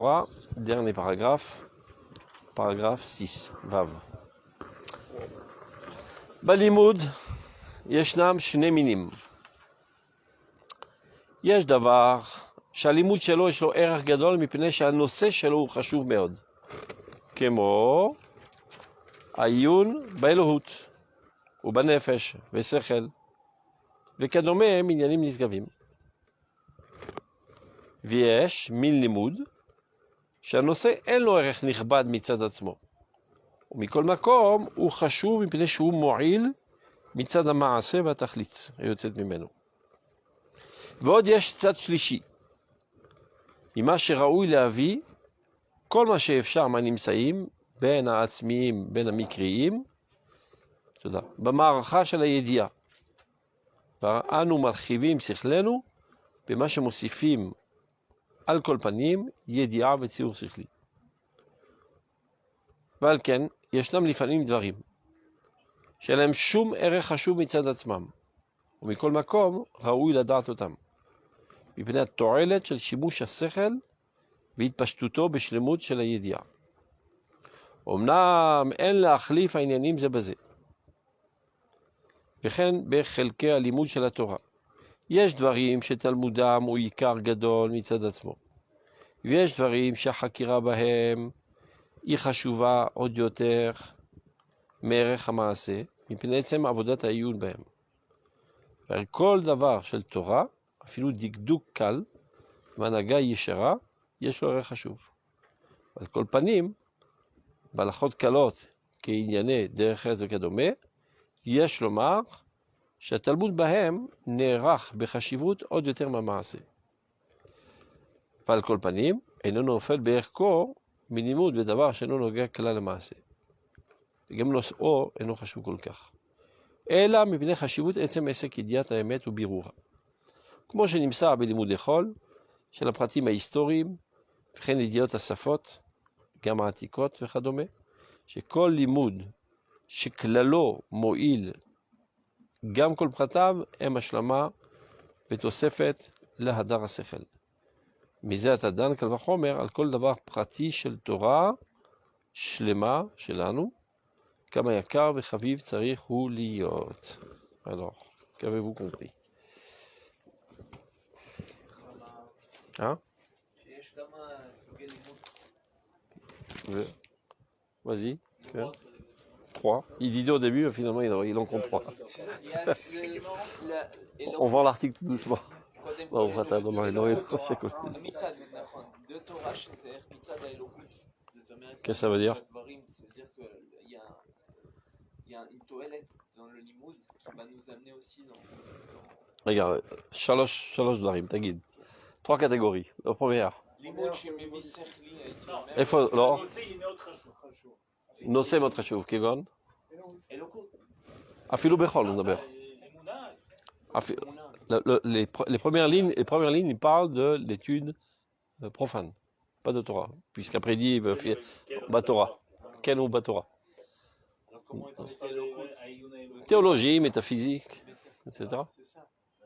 Dernier paragraphe, paragraphe 6, Vav. בלימוד ישנם שני מינים. יש דבר שהלימוד שלו יש לו ערך גדול מפני שהנושא שלו הוא חשוב מאוד. כמו העיון באלוהות ובנפש ושכל וכדומה מעניינים נשגבים. ויש מין לימוד שהנושא אין לו ערך נכבד מצד עצמו. ומכל מקום הוא חשוב מפני שהוא מועיל מצד המעשה והתכלית היוצאת ממנו. ועוד יש צד שלישי, ממה שראוי להביא כל מה שאפשר מהנמצאים בין העצמיים, בין המקריים, תודה, במערכה של הידיעה. ואנו מרחיבים שכלנו במה שמוסיפים על כל פנים ידיעה וציור שכלי. ועל כן ישנם לפעמים דברים שאין להם שום ערך חשוב מצד עצמם, ומכל מקום ראוי לדעת אותם, מפני התועלת של שימוש השכל והתפשטותו בשלמות של הידיעה. אמנם אין להחליף העניינים זה בזה, וכן בחלקי הלימוד של התורה. יש דברים שתלמודם הוא עיקר גדול מצד עצמו, ויש דברים שהחקירה בהם היא חשובה עוד יותר מערך המעשה, מפני עצם עבודת העיון בהם. ועל כל דבר של תורה, אפילו דקדוק קל והנהגה ישרה, יש לו ערך חשוב. על כל פנים, בהלכות קלות כענייני דרך ארץ וכדומה, יש לומר שהתלמוד בהם נערך בחשיבות עוד יותר מהמעשה. ועל כל פנים, אינו נופל בערכו מלימוד בדבר שאינו נוגע כלל למעשה. וגם נושאו אינו חשוב כל כך, אלא מפני חשיבות עצם עסק ידיעת האמת ובירורה. כמו שנמסר בלימודי חול של הפרטים ההיסטוריים, וכן ידיעות השפות, גם העתיקות וכדומה, שכל לימוד שכללו מועיל גם כל פרטיו הם השלמה ותוספת להדר השכל. מזה אתה דן קל וחומר על כל דבר פרטי של תורה שלמה שלנו, כמה יקר וחביב צריך הוא להיות. Alors, qu'avez-vous compris? Hein? Vas-y. 3. Il dit 2 au début, finalement il en compte 3. On vend l'article tout doucement. On va t'attendre dans les Qu'est-ce que ça veut dire? Il y a une toilette dans le limoud qui va nous amener aussi dans... Regarde, shalosh dvarim, t'aguide. 3 catégories. La première. איפה, לא? נושא מאוד חשוב, כגון? אפילו בחול נדבר. Les premières lignes, ils parlent de l'étude profane, pas de Torah. Puisqu'après il dit Batorah. Ken ou Batorah. Théologie, métaphysique, etc.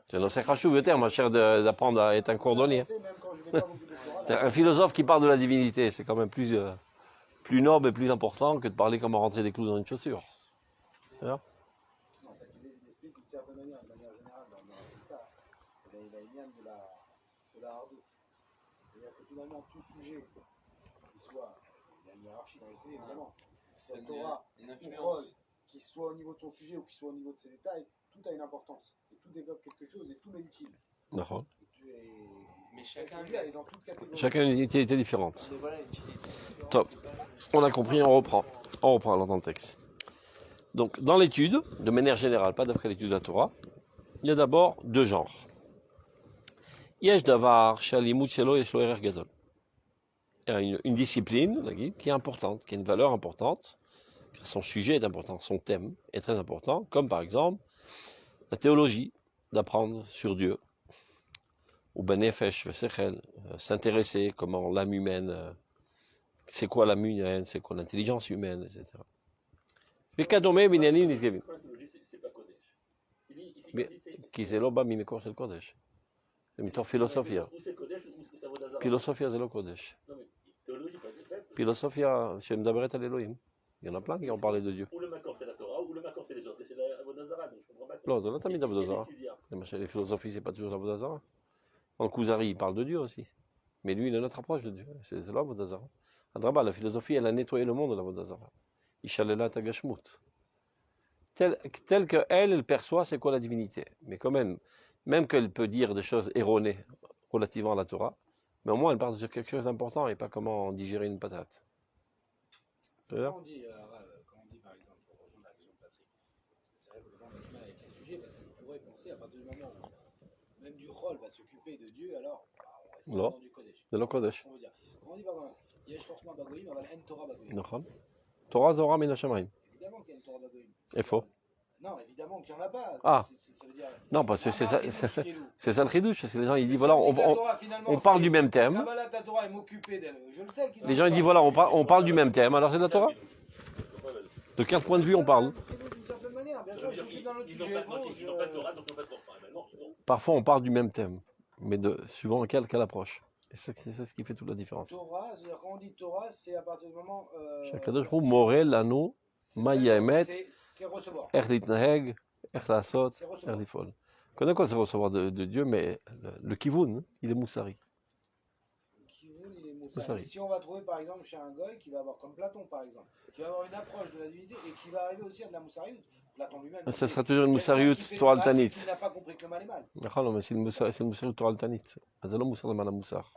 C'est un חשוב יותר מאשר d'apprendre à être un cordonnier. Un philosophe qui parle de la divinité, c'est quand même plus noble et plus important que de parler comment rentrer des clous dans une chaussure. C'est-à-dire que finalement tout sujet qui soit, il y a une hiérarchie dans les sujets évidemment, c'est une Torah, une rôle, qui soit au niveau de son sujet ou qui soit au niveau de ses détails, tout a une importance, et tout développe quelque chose et tout est utile. D'accord. Mais chacun est dans toute catégorie. Chacun a une utilité différente. Top. On a compris, on reprend alors dans le texte. Donc dans l'étude, de manière générale, pas d'après l'étude de la Torah, il y a d'abord 2 genres. יש דבר שהלימוד שלו יש לו ערך גדול. Une discipline qui est importante, qui a une valeur importante, car son sujet est important, son thème est très important, comme par exemple la théologie, d'apprendre sur Dieu, ou benefesh vesechel, s'intéresser comment l'âme humaine, c'est quoi l'âme humaine, c'est quoi l'intelligence humaine, etc. Mais kadome binyanim nitgevim. כי זה לא בא ממקור של קודש. זה מתוך פילוסופיה. פילוסופיה זה לא קודש. Philosophia, Shem Daberet al Elohim. Il y en a plein qui ont parlé de Dieu. Ou le Makor c'est la Torah, ou le Makor c'est les autres, et c'est la Avodah Zarah, donc je comprends pas. Non, on a mis d'Avodah Zarah. Les philosophies, c'est pas toujours l'Avodah Zarah. Dans le Kuzari, il parle de Dieu aussi. Mais lui, il a notre approche de Dieu. C'est l'Avodah Zarah. Adraba, la philosophie, elle a nettoyé le monde de l'Avodah Zarah. Ishalela Tagashmut. Tel qu'elle perçoit c'est quoi la divinité. Mais quand même qu'elle peut dire des choses erronées relativement à la Torah, mais au moins elle parle sur quelque chose d'important et pas comment digérer une patate. Quand on dit par exemple, pour rejoindre la question de Patrick, c'est vrai que le monde a du mal avec les sujets parce qu'on pourrait penser à partir du moment où même du rôle va s'occuper de Dieu, alors on reste dans du Kodesh. De le Kodesh. On veut dire. On dit par exemple, Yesh Chochma Bagoyim, aval en Torah Bagoyim. Torah Zora Min Hashamayim. Évidemment qu'il y a une Torah Bagoyim. C'est faux. Non, évidemment qu'il n'y en a pas. Ah. Ça veut dire, non, parce que c'est ça le chidouche. Parce que les gens ils disent voilà, on parle du même thème. La Torah est m'occuper d'elle. Je le sais. Les gens ils disent voilà, on parle du même thème. Alors c'est de la Torah. De quel point de vue on parle? D'une certaine manière, bien sûr, ils s'occupent d'un autre sujet. Ils n'ont pas de Torah, donc ils n'ont pas de Torah. Parfois on parle du même thème, mais suivant quelle approche. Et c'est ce qui fait toute la différence. Torah, c'est-à-dire quand on dit Torah, c'est à partir du moment. Chakadosh Hu Morel Lanu. Maya Emet, c'est recevoir. Erdit Naheg, Erdasot, Erdifol. Connais quoi, c'est recevoir de Dieu, mais le Kivun, il est Moussari. Le Kivun, il est Moussari. Si on va trouver par exemple chez un goy qui va avoir comme Platon par exemple, qui va avoir une approche de la divinité et qui va arriver aussi à de la Moussariout, Platon lui-même. Ça sera toujours une Moussariout Torah Tanit. Il n'a pas compris que le mal est mal. Non, mais c'est une Moussariout Torah Tanit. C'est le Moussar de Malamoussar.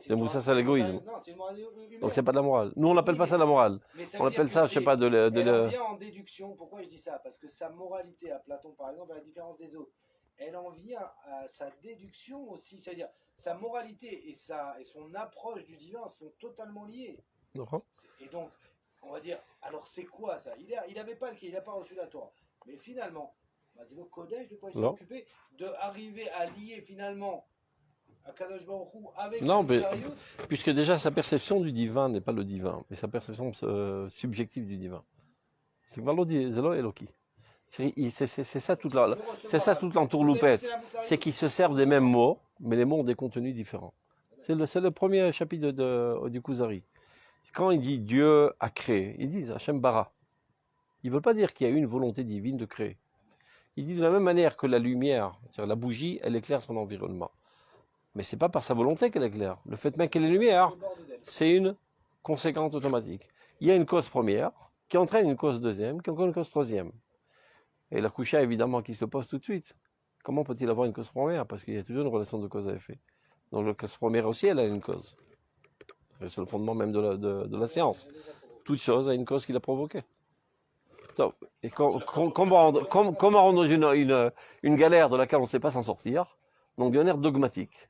C'est le Moussar, c'est l'égoïsme. Non, c'est une morale humaine. Donc c'est pas de la morale. Nous on l'appelle pas ça la morale. On appelle ça, je sais pas, Elle vient en déduction. Pourquoi je dis ça? Parce que sa moralité à Platon, par exemple, à la différence des autres, elle en vient à sa déduction aussi. C'est-à-dire, sa moralité et son approche du divin sont totalement liées. Et donc, on va dire, alors c'est quoi ça? Il n'avait pas il n'a pas reçu la Torah. Mais finalement, c'est le Kodesh de quoi il s'est occupé, d'arriver à lier finalement Akadosh Baruch Hu avec puisque déjà sa perception du divin n'est pas le divin, mais sa perception subjective du divin. C'est Eloki. C'est ça toute l'entourloupette. C'est qu'ils se servent des mêmes mots, mais les mots ont des contenus différents. C'est le premier chapitre du Kuzari. Quand il dit Dieu a créé, ils disent Hashem bara. Ils ne veulent pas dire qu'il y a eu une volonté divine de créer. Il dit de la même manière que la lumière, c'est-à-dire la bougie, elle éclaire son environnement. Mais ce n'est pas par sa volonté qu'elle éclaire. Le fait même qu'elle ait lumière, c'est une conséquence automatique. Il y a une cause première qui entraîne une cause deuxième, qui entraîne une cause troisième. Et la coucha, évidemment, qui se pose tout de suite. Comment peut-il avoir une cause première? Parce qu'il y a toujours une relation de cause à effet. Donc la cause première aussi, elle a une cause. C'est le fondement même de la science. Toute chose a une cause qui l'a provoquée. Et comment rendre une galère de laquelle on ne sait pas s'en sortir? Donc de manière dogmatique.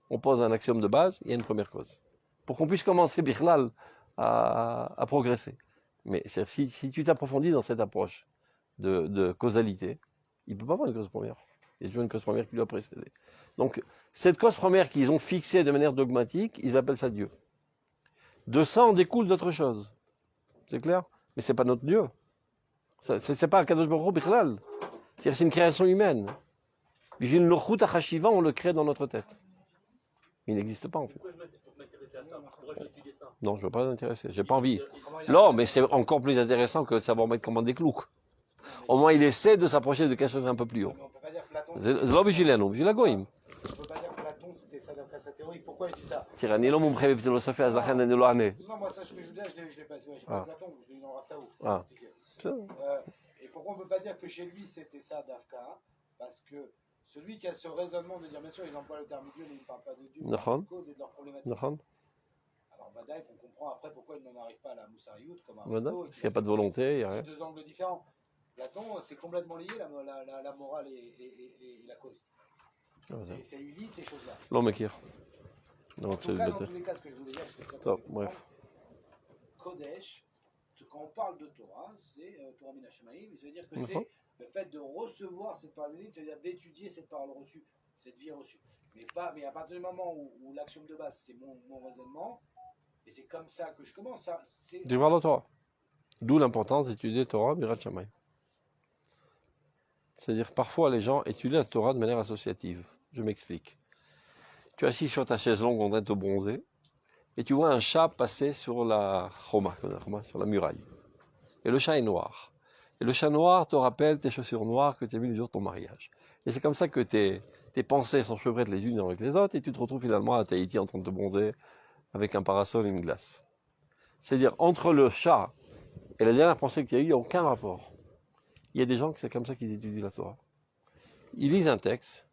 On pose un axiome de base, il y a une première cause. Pour qu'on puisse commencer, Bichlal, à progresser. Mais si tu t'approfondis dans cette approche de causalité, il ne peut pas avoir une cause première. Il y a toujours une cause première qui doit précéder. Donc, cette cause première qu'ils ont fixée de manière dogmatique, ils appellent ça Dieu. De ça en découle d'autres choses. C'est clair? Mais ce n'est pas notre Dieu. Ce n'est pas un Kadosh Baruch Hu Bichlal. C'est une création humaine. On le crée dans notre tête. Il n'existe pas en fait. Pourquoi je m'intéresser à ça? Pourquoi je vais étudier ça? Non, je ne veux pas m'intéresser. J'ai pas envie. Non, mais c'est encore plus intéressant que de savoir mettre comment des clous. Au moins, il essaie de s'approcher de quelque chose d'un peu plus haut. On ne peut pas dire que Platon. C'est l'objulano, c'est la goïm. On ne peut pas dire que Platon c'était ça d'après sa théorie. Pourquoi je dis ça? Tirani l'homme prévu de philosophie à Zachan et de l'année. Non, moi, ça, ce que je vous dis, je l'ai pas. Je parle de Platon, je l'ai eu dans Raftaou. Et pourquoi on ne peut pas dire que chez lui c'était ça d'Afka? Parce que celui qui a ce raisonnement de dire, bien sûr, ils emploient le terme Dieu, mais ils ne parlent pas de Dieu, ils parlent de cause et de leur problématique. Alors, Badaï, on comprend après pourquoi il n'en arrive pas à la Moussariout, comme un resto. Parce qu'il n'y a pas de volonté, il y a rien. C'est deux angles différents. Platon, c'est complètement lié, la morale et la cause. C'est lié, ces choses-là. L'homme qui En tout cas, dans tous les cas, ce que je voulais dire, c'est que ça. Bref. Kodesh, quand on parle de Torah, c'est Torah Min Hashamayim, ça veut dire que c'est le fait de recevoir cette parole bénite, c'est-à-dire d'étudier cette parole reçue, cette vie reçue. Mais à partir du moment où l'axiome de base, c'est mon raisonnement, et c'est comme ça que je commence, ça, c'est... Du voir la Torah. D'où l'importance d'étudier Torah, Birat Shammai. C'est-à-dire, parfois, les gens étudient la Torah de manière associative. Je m'explique. Tu es assis sur ta chaise longue en train de te bronzer, et tu vois un chat passer sur la choma, sur la muraille. Et le chat est noir. Et le chat noir te rappelle tes chaussures noires que tu as mis le jour de ton mariage. Et c'est comme ça que tes pensées s'enchevêtrent les unes avec les autres et tu te retrouves finalement à Tahiti en train de te bronzer avec un parasol et une glace. C'est-à-dire, entre le chat et la dernière pensée que tu as eue, il n'y a aucun rapport. Il y a des gens que c'est comme ça qu'ils étudient la Torah. Ils lisent un texte.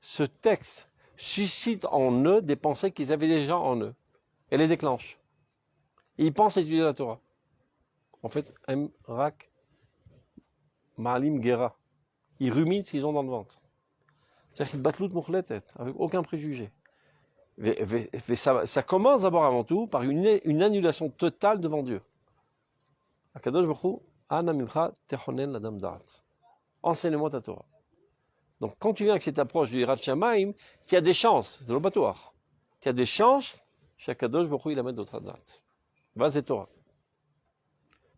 Ce texte suscite en eux des pensées qu'ils avaient déjà en eux. Et les déclenche. Et ils pensent étudier la Torah. En fait, Rak Maalim Gera. Ils ruminent ce qu'ils ont dans le ventre. C'est-à-dire qu'ils battent l'outre moukletet, avec aucun préjugé. Ça commence d'abord avant tout par une annulation totale devant Dieu. Akadosh Baruch Hu, Ana Mimcha Techonen Ladam Da'at. Enseigne-moi ta Torah. Donc quand tu viens avec cette approche du Yirat Shamaim, tu as des chances, c'est l'obatoire. Tu as des chances, qu'Akadosh Baruch Hu il amène d'autres dates. Vas-y Torah.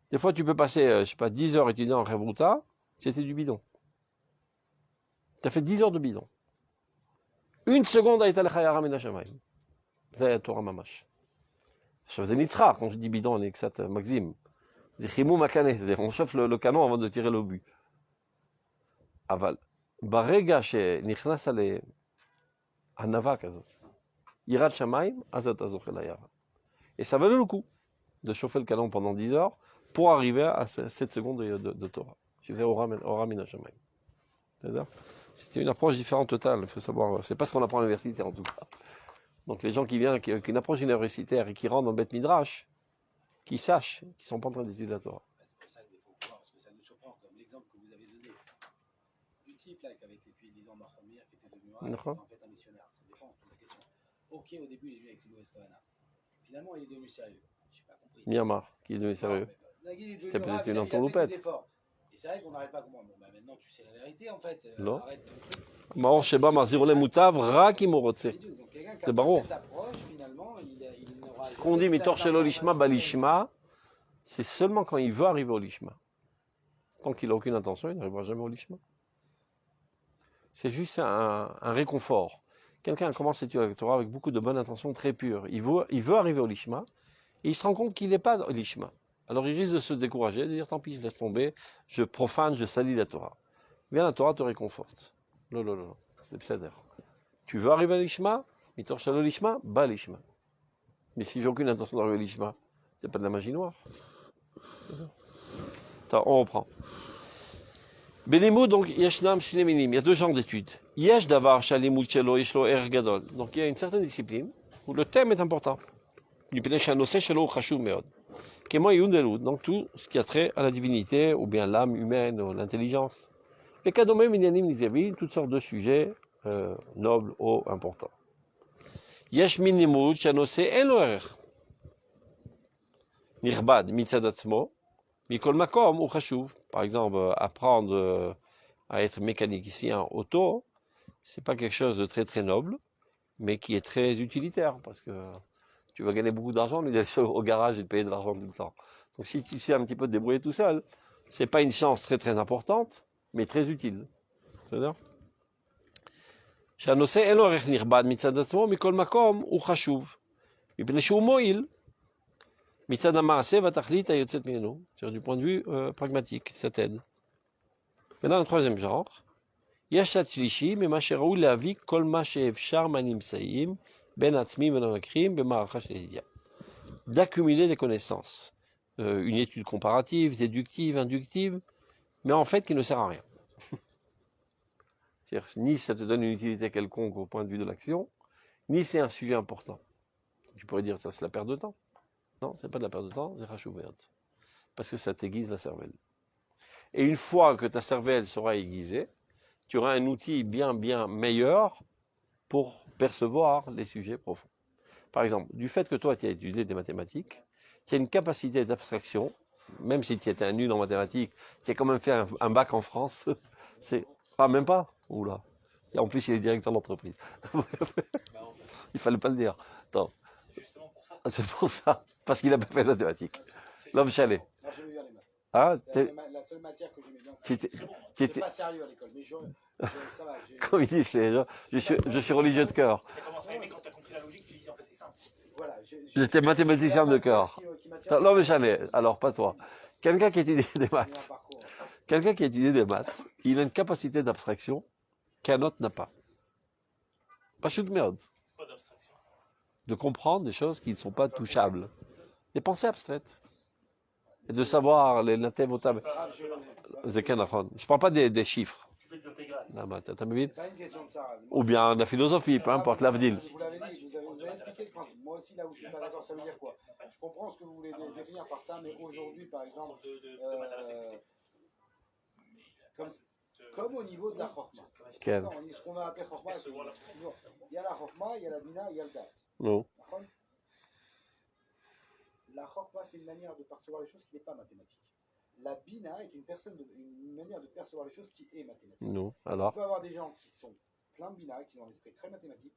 Des fois tu peux passer, je sais pas, 10 heures étudiant en Rebruta, c'était du bidon. Tu as fait 10 heures de bidon. Une seconde a été à l'Echayara Mina Shamaim. C'est la Torah Mamash. Je faisais Nitzra, quand je dis bidon, on est Ksat Maxim. C'est Chimou Makane, c'est-à-dire on chauffe le canon avant de tirer l'obus. Aval. Barega shenichnas ale hanava kazot. Yirat Shamaim, azat azochel hayara. Et ça valait le coup de chauffer le canon pendant 10 heures pour arriver à cette seconde de Torah. Je fais Ora Mina Shamaim. C'est-à-dire, c'était une approche différente totale, il faut savoir, c'est pas ce qu'on apprend à l'université en tout cas. Donc les gens qui viennent, qui ont une approche universitaire et qui rentrent dans Beth Midrash, qui sachent qu'ils ne sont pas en train d'étudier la Torah. C'est pour ça qu'il faut voir, parce que ça nous surprend, comme l'exemple que vous avez donné, du type là qui avait été tué 10 ans Mahomir, qui était devenu en fait un missionnaire, se défend de la question. Ok, au début il est venu avec une mauvaise kavana. Finalement il est devenu sérieux. Je n'ai pas compris. Myanmar, qui est devenu sérieux. C'était peut-être une entourloupette. Et c'est vrai qu'on n'arrête pas à comprendre. Bon, bah maintenant tu sais la vérité en fait. Non. Arrête ton truc. Maor Sheba Mazirole Moutav, Ra qui m'aurait. Donc quelqu'un qui a cette approche, finalement, il n'aura ce qu'on dit Mitor Shelo Lishma Balishma, c'est seulement quand il veut arriver au Lishma. Tant qu'il n'a aucune intention, il n'arrivera jamais au Lishma. C'est juste un réconfort. Quelqu'un commence à étudier la Torah avec beaucoup de bonnes intentions très pures. Il veut arriver au Lishma et il se rend compte qu'il n'est pas au Lishma. Alors il risque de se décourager, de dire tant pis, je laisse tomber, je profane, je salis la Torah. Bien, la Torah te réconforte. Non, c'est psader. Tu veux arriver à l'Ishma, Mitor Shelo Lishma, ba l'Ishma. Mais si j'ai aucune intention d'arriver à l'Ishma, c'est pas de la magie noire. Attends, on reprend. Belimud, donc, Yeshnam Shneminim, il y a deux genres d'études. Yesh Davar Shalimud Shelo Yeshlo Er Gadol. Donc il y a une certaine discipline où le thème est important. Donc tout ce qui a trait à la divinité, ou bien l'âme humaine, ou l'intelligence. Toutes sortes de sujets nobles, hauts, importants. Yesh minimut shanose eloer. Nirbad mitzad atzmo. Mikol makom ou chashuv. Par exemple, apprendre à être mécanicien auto, c'est pas quelque chose de très très noble, mais qui est très utilitaire, parce que tu vas gagner beaucoup d'argent, mais d'aller au garage et de payer de l'argent tout le temps. Donc si tu sais un petit peu te débrouiller tout seul, c'est pas une science très très importante, mais très utile. C'est-à-dire שהנושא אין לו ערך נכבד מצד עצמו, מכל מקום הוא חשוב, מפני שהוא מועיל מצד המעשה והתכלית היוצאת ממנו, du point de vue pragmatique, ça t'aide. Maintenant, un troisième genre, יש צד שלישי ממה שראוי להביא כל מה שאפשר מהנמצאים בין עצמי ובין המכירים במערכה של ידיעה. D'accumuler des connaissances, une étude comparative, déductive, inductive, mais en fait qui ne sert à rien. Ni ça te donne une utilité quelconque au point de vue de l'action, ni c'est un sujet important. Tu pourrais dire ça c'est la perte de temps. Non, c'est pas de la perte de temps, c'est rachouvéat. Parce que ça t'aiguise la cervelle. Et une fois que ta cervelle sera aiguisée, tu auras un outil bien meilleur pour percevoir les sujets profonds. Par exemple, du fait que toi tu as étudié des mathématiques, tu as une capacité d'abstraction, même si tu étais un nul en mathématiques, tu as quand même fait un bac en France, c'est... Ah, même pas? Oula. Et en plus, il est directeur d'entreprise. Il fallait pas le dire. Attends. C'est justement pour ça. C'est pour ça. Parce qu'il a pas fait de mathématiques. L'homme chalet. Moi, j'aime bien les maths. Ah, C'est la seule matière que j'aimais bien. tu étais- Très bon. tu J'étais étais- pas sérieux à l'école, mais ça va. comme ils disent les gens, je suis religieux de cœur. T'as commencé à aimer quand t'as compris la logique, tu dis en fait c'est simple. Voilà, J'étais mathématicien de cœur. Non, mais jamais. Alors, pas toi. Quelqu'un qui étudie des maths, quelqu'un qui étudie des maths, il a une capacité d'abstraction qu'un autre n'a pas. Pas chou de merde. C'est pas d'abstraction. De comprendre des choses qui ne sont pas touchables. Des pensées abstraites. Et de savoir les natévotables. Je ne parle pas des chiffres. Tu fais des intégrales. La maths, t'as vu? C'est pas une question de ça. Ou bien la philosophie, peu importe, l'avdil. Vous l'avez dit, vous avez expliqué ce principe. Moi aussi, là où je suis pas d'accord, ça veut dire quoi? Je comprends ce que vous voulez définir par ça, mais aujourd'hui, par exemple, comme au niveau de la chorma. Quel? Ce qu'on a appelé chorma, c'est toujours, il y a la chorma, il y a la bina, il y a le dat. Non. La chorma, c'est une manière de percevoir les choses qui n'est pas mathématique. La bina est une manière de percevoir les choses qui est mathématique. Non. On Alors? peut avoir des gens qui sont pleins de bina, qui ont un esprit très mathématique,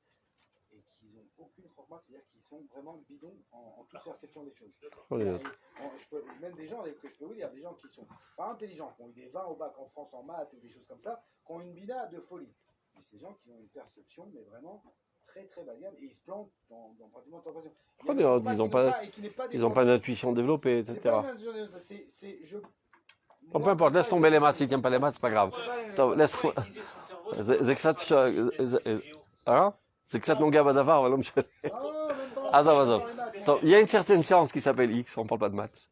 et qui n'ont aucune chorma, c'est-à-dire qu'ils sont vraiment bidons en toute perception des choses. Même des gens que je peux vous dire, des gens qui sont pas intelligents, qui ont eu des 20 au bac en France en maths ou des choses comme ça, qui ont une bina de folie. Mais ces gens qui ont une perception, mais vraiment très très bas de gamme, et ils se plantent dans pratiquement toute la Ils n'ont pas d'intuition développée, etc. Bon, peu importe, laisse tomber les maths, s'ils n'aiment pas les maths, c'est pas grave. Laisse tomber. Hein? C'est que ça non gaba d'avoir, l'homme. Il y a une certaine science qui s'appelle X, on ne parle pas de maths,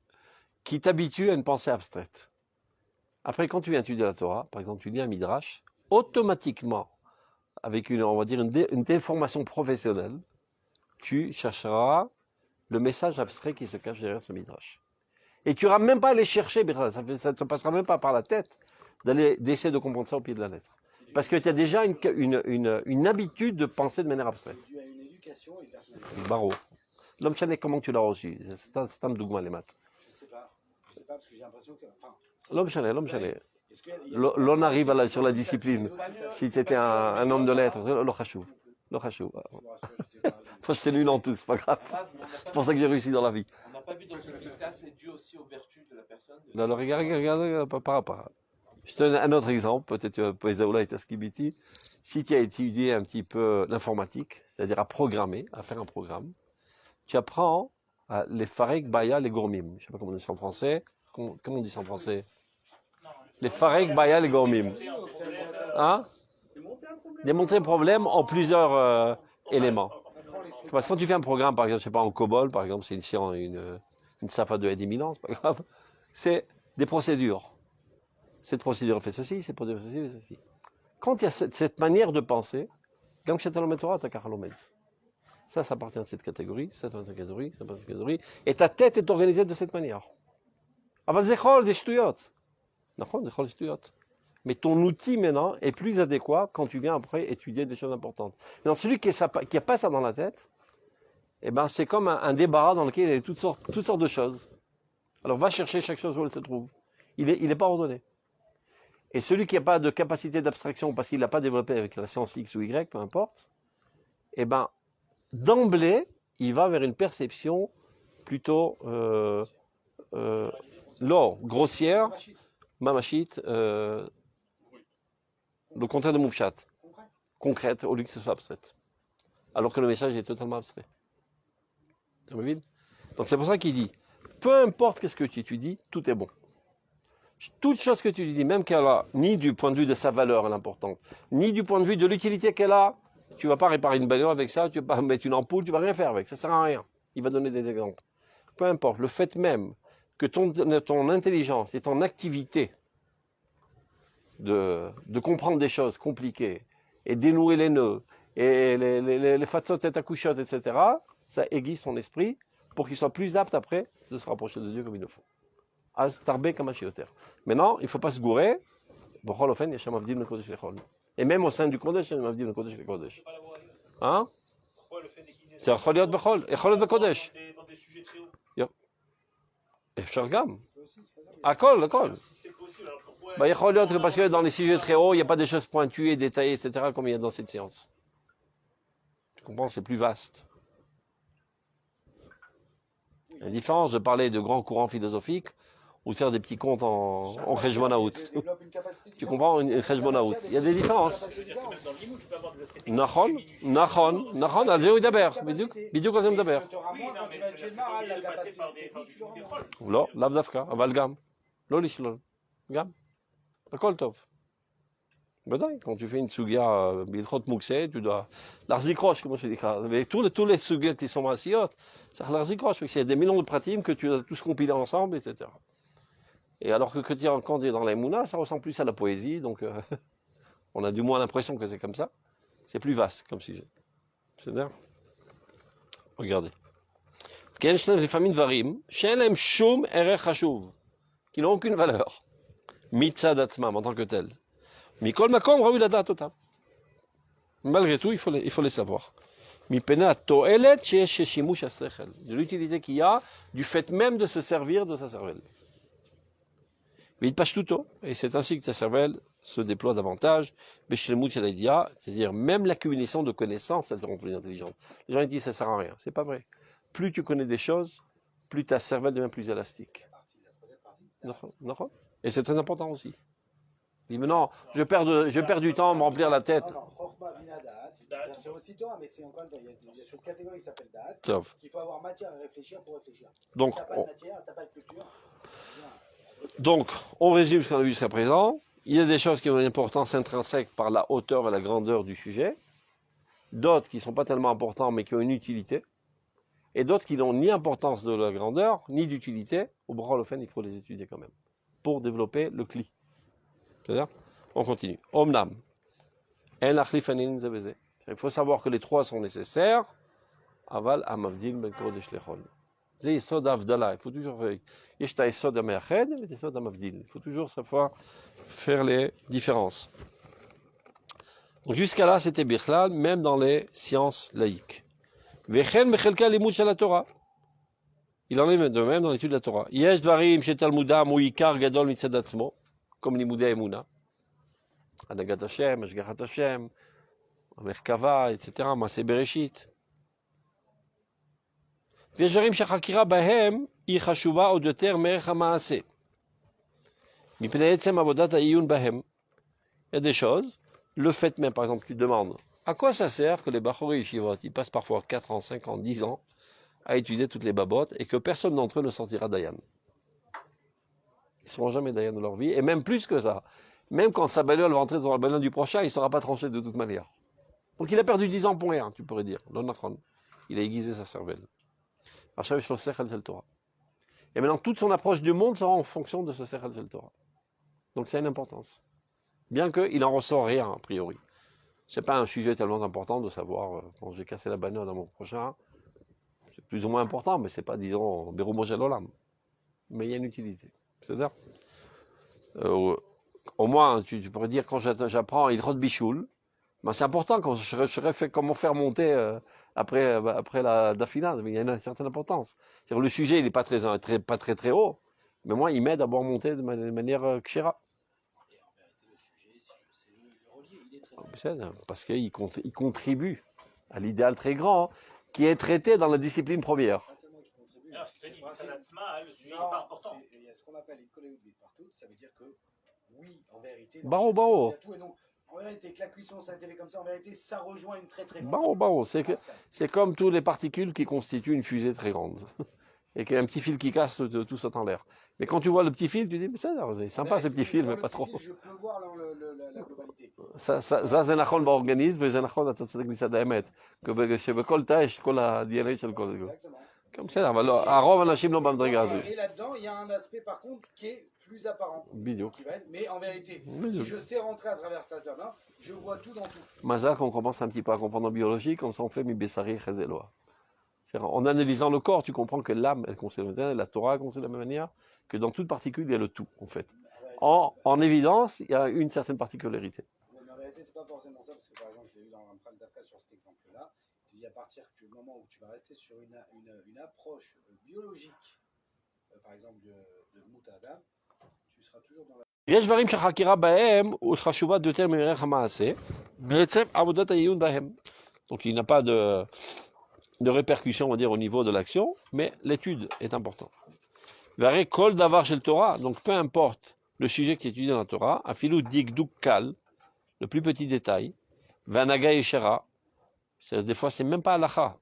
qui t'habitue à une pensée abstraite. Après, quand tu viens étudier la Torah, par exemple, tu lis un midrash, automatiquement, avec on va dire une déformation professionnelle, tu chercheras le message abstrait qui se cache derrière ce midrash. Et tu n'iras même pas aller chercher, ça ne te passera même pas par la tête d'essayer de comprendre ça au pied de la lettre. Parce que tu as déjà une habitude de penser de manière abstraite. C'est dû à une éducation et personnalité. Barreau. L'homme chané, comment tu l'as reçu? C'est un dougma, les maths. Je sais pas, parce que j'ai l'impression que. L'homme chané. L'on arrive sur la discipline. Si tu étais un homme de lettres, le chachou. Le chachou. Moi, j'étais nul en tout, c'est pas grave. C'est pour ça que j'ai réussi dans la vie. On n'a pas vu dans une pista, c'est dû aussi aux vertus de la personne. Alors, regarde, par rapport. Je te donne un autre exemple, peut-être Poezaoula et Taskibiti. Si tu as étudié un petit peu l'informatique, c'est-à-dire à programmer, à faire un programme, tu apprends les farek, baya, les gourmim. Je ne sais pas comment on dit ça en français. Comment on dit ça en français? Les farek, baya, les gourmim. Hein? Démontrer un problème en plusieurs éléments. Parce que quand tu fais un programme, par exemple, je sais pas, en COBOL, par exemple, c'est une SAFA de 10 000 ans, c'est pas grave. C'est des procédures. Cette procédure fait ceci, cette procédure fait ceci, fait ceci. Quand il y a cette manière de penser, Gam Shetalom Torah, ta Kachalomed. Ça appartient à cette catégorie, ça appartient à cette catégorie, ça appartient à cette catégorie. Et ta tête est organisée de cette manière. Aval Zechol, des shtuyot. Nachon, Zechol, shtuyot. Mais ton outil maintenant est plus adéquat quand tu viens après étudier des choses importantes. Maintenant, celui qui n'a pas ça dans la tête, eh ben, c'est comme un débarras dans lequel il y a toutes sortes de choses. Alors va chercher chaque chose où elle se trouve. Il n'est pas ordonné. Et celui qui n'a pas de capacité d'abstraction parce qu'il n'a pas développé avec la science X ou Y, peu importe, eh ben, d'emblée, il va vers une perception plutôt grossière, mamachite, le contraire de moufchat, concrète, au lieu que ce soit abstraite. Alors que le message est totalement abstrait. Ça me vide? Donc c'est pour ça qu'il dit, peu importe ce que tu étudies, tout est bon. Toute chose que tu dis, même qu'elle a, ni du point de vue de sa valeur, elle est importante, ni du point de vue de l'utilité qu'elle a, tu ne vas pas réparer une bagnole avec ça, tu ne vas pas mettre une ampoule, tu ne vas rien faire avec, ça ne sert à rien. Il va donner des exemples. Peu importe, le fait même que ton intelligence et ton activité de comprendre des choses compliquées et dénouer les nœuds et les fatsot et akouchot, etc., ça aiguise son esprit pour qu'il soit plus apte après de se rapprocher de Dieu comme il le faut. Maintenant, il ne faut pas se gourer. Et même au sein du Kodesh, il y a Mavdim le Kodesh le Kodesh. Hein? C'est un Choliot Bechol. Et Choliot Bekodesh. Dans des sujets très hauts. Et Shargam. Akol. Si c'est possible, alors pourquoi? Il y a Choliot parce que dans les sujets très hauts, il n'y a pas des choses pointues et détaillées, etc., comme il y a dans cette science. Tu comprends? C'est plus vaste. La différence de parler de grands courants philosophiques, ou de faire des petits comptes en Cheshbonaout. Développe une capacité Tu différente. comprends, une Cheshbonaout. Il y a des différences. Ça veut dire que même dans le limoud, je peux avoir des aspects techniques. נכון, על זה הוא ידבר, בדיוק על זה מדבר. Tu auras Oui, moins non, quand mais tu vas être c'est chez Maral, la de passer capacité par des technique, tu l'auras moins. חול. לא, לאו דווקא, אבל גם. לא לשלול. גם. הכל טוב. ודאי, quand tu fais une סוגיה בהלכות מוקצה, tu dois להחזיק ראש, כמו שנקרא. tous les סוגיות qui sont מעשיות, צריך להחזיק ראש, parce qu'il y a des millions de pratiques que tu dois tous compiler ensemble, etc. Et alors que quand tu es dans l'Aïmouna, ça ressemble plus à la poésie, donc on a du moins l'impression que c'est comme ça. C'est plus vaste comme sujet. C'est-à-dire, regardez. יש להם לפעמים דברים שאין להם שום ערך חשוב, qui n'ont aucune valeur, מצד עצמם en tant que tel. מכל מקום ראוי לדעת אותם. Malgré tout, il faut les savoir. מפני התועלת שיש שימוש השכל, de l'utilité qu'il y a du fait même de se servir de sa cervelle. והתפשטותו, et c'est ainsi que sa cervelle se déploie davantage, בשלמות של הידיעה, c'est-à-dire même l'accumulation de connaissances, ça te rend plus intelligente. Les gens disent ça sert à rien, c'est pas vrai. Plus tu connais des choses, plus ta cervelle devient plus élastique. Et c'est très important aussi. Dis mais non, je perds du temps à me remplir la tête. Non, Chorma Vinadat, c'est aussi toi, mais c'est encore une fois, il y a cette catégorie qui s'appelle Da'at, Sauf. qu'il faut avoir matière à réfléchir pour réfléchir. Donc, si t'as pas de matière, t'as pas de culture. Donc, on résume ce qu'on a vu jusqu'à présent. Il y a des choses qui ont une importance intrinsèque par la hauteur et la grandeur du sujet. D'autres qui ne sont pas tellement importantes mais qui ont une utilité. Et d'autres qui n'ont ni importance de la grandeur, ni d'utilité. Au Braholofen, il faut les étudier quand même. Pour développer le cli. C'est-à-dire, on continue. Omnam. Il faut savoir que les trois sont nécessaires. Aval amavdil ben kodesh lechol. C'est Yesod Avdala. Il faut toujours. Yesh ta Yesod Ameached, mais Yesod Amavdil. Il faut toujours savoir faire les différences. Donc jusqu'à là, c'était Bichlal, même dans les sciences laïques. Vechen bechelka limud shel Torah. Il en est de même dans l'étude de la Torah. Yesh dvarim she talmudam ou ikar gadol mitzad atzmo, comme limudei emuna. Anagat Hashem, Ashgachat Hashem, Merkava, etc. Maseh Bereshit. ויש דברים שהחקירה בהם היא חשובה עוד יותר מערך המעשה. מפני עצם עבודת העיון בהם. Il y a des choses, le fait même, par exemple, tu demandes, à quoi ça sert que les Bachori Yeshivot, ils passent parfois 4 ans, 5 ans, 10 ans à étudier toutes les babottes et que personne d'entre eux ne sortira Dayan. Ils ne seront jamais Dayan de leur vie, et même plus que ça. Même quand sa bagnole va entrer dans la bagnole du prochain, il ne sera pas tranché de toute manière. Donc il a perdu 10 ans pour rien, tu pourrais dire. Il a aiguisé sa cervelle. Et maintenant, toute son approche du monde sera en fonction de ce Sechel Shel Torah. Donc, c'est une importance. Bien qu'il n'en ressort rien, a priori. Ce n'est pas un sujet tellement important de savoir quand j'ai cassé la bagnole dans mon prochain. C'est plus ou moins important, mais ce n'est pas, disons, Beru Moshe Olam. Mais il y a une utilité. C'est-à-dire, au moins, tu pourrais dire, quand j'apprends Ilchot Bishul, ben c'est important quand je serais fait comment faire monter après la dafina, mais il y a une certaine importance. C'est-à-dire le sujet il n'est pas très haut, mais moi il m'aide à pouvoir monter de manière kshera. Et en vérité, le sujet, si je sais le relier, il est très bon. Parce qu'il contribue à l'idéal très grand qui est traité dans la discipline première. Pas seulement qu'il contribue. Alors, ce que tu dis, le sujet n'est Non, pas important. il y a ce qu'on appelle une coléoudie partout, ça veut dire que oui, en vérité, dans Baro, chaque baro. chose, il y a tout et non. En vérité, que la cuisson, ça a été fait comme ça, en vérité, ça rejoint une très très grande. Baro, c'est comme toutes les particules qui constituent une fusée très grande. Et qu'il y a un petit fil qui casse, tout saute en l'air. Mais quand tu vois le petit fil, tu dis, mais c'est sympa ce petit fil, mais pas trop. Je peux voir la globalité. Ça זה נכון באורגניזם, וזה נכון, אתה צודק מצד האמת. שבכל תא יש כל ה-DNA של כל זה. Exactement. בסדר, אבל לא, הרוב האנשים לא במדרגה הזו. Et là-dedans, il y a un aspect par contre qui est plus apparent. בדיוק. Mais en vérité, si je sais rentrer à travers cette là je vois tout dans tout. מזל qu'on commence un petit peu à comprendre en biologie, comme ça on fait מבשרי חזי אלוה. En analysant le corps, tu comprends que l'âme, elle concerne la Torah concerne de la même manière, que dans toute particule, il y a le tout, en fait. En évidence, il y a une certaine particularité. Mais en réalité, c'est pas forcément ça, parce que par exemple, je l'ai eu dans l'empreinte d'Afka sur cet exemple-là. Tu dis à partir du moment où tu vas rester sur une approche biologique, par exemple de Mout Adam, tu seras toujours dans la. יש דברים שהחקירה בהם הוא חשובה יותר מערך המעשה, בעצם עבודת העיון בהם. Donc il n'a pas de répercussion, on va dire, au niveau de l'action, mais l'étude est importante. Verrez kol davar shel Torah, donc peu importe le sujet qui est étudié dans la Torah, afilou digduk kal, le plus petit détail, vanaga yeshera, des fois c'est même pas halacha.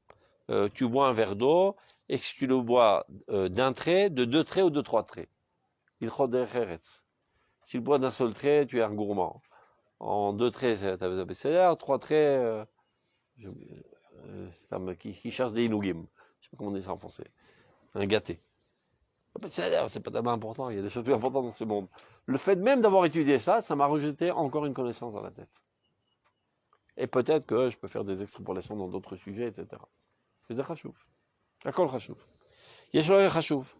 Tu bois un verre d'eau, et que tu le bois d'un trait, de 2 traits ou de 3 traits. Il derech eretz. Si tu le bois d'un seul trait, tu es un gourmand. En 2 traits, c'est abécédaire, 3 traits, qui cherche des inugim. Je sais pas comment on dit ça en français. Un gâté. C'est pas tellement important, il y a des choses plus importantes dans ce monde. Le fait même d'avoir étudié ça, ça m'a rejeté encore une connaissance dans la tête. Et peut-être que je peux faire des extrapolations dans d'autres sujets, etc. C'est חשוב. הכל חשוב. יש לו ערך חשוב.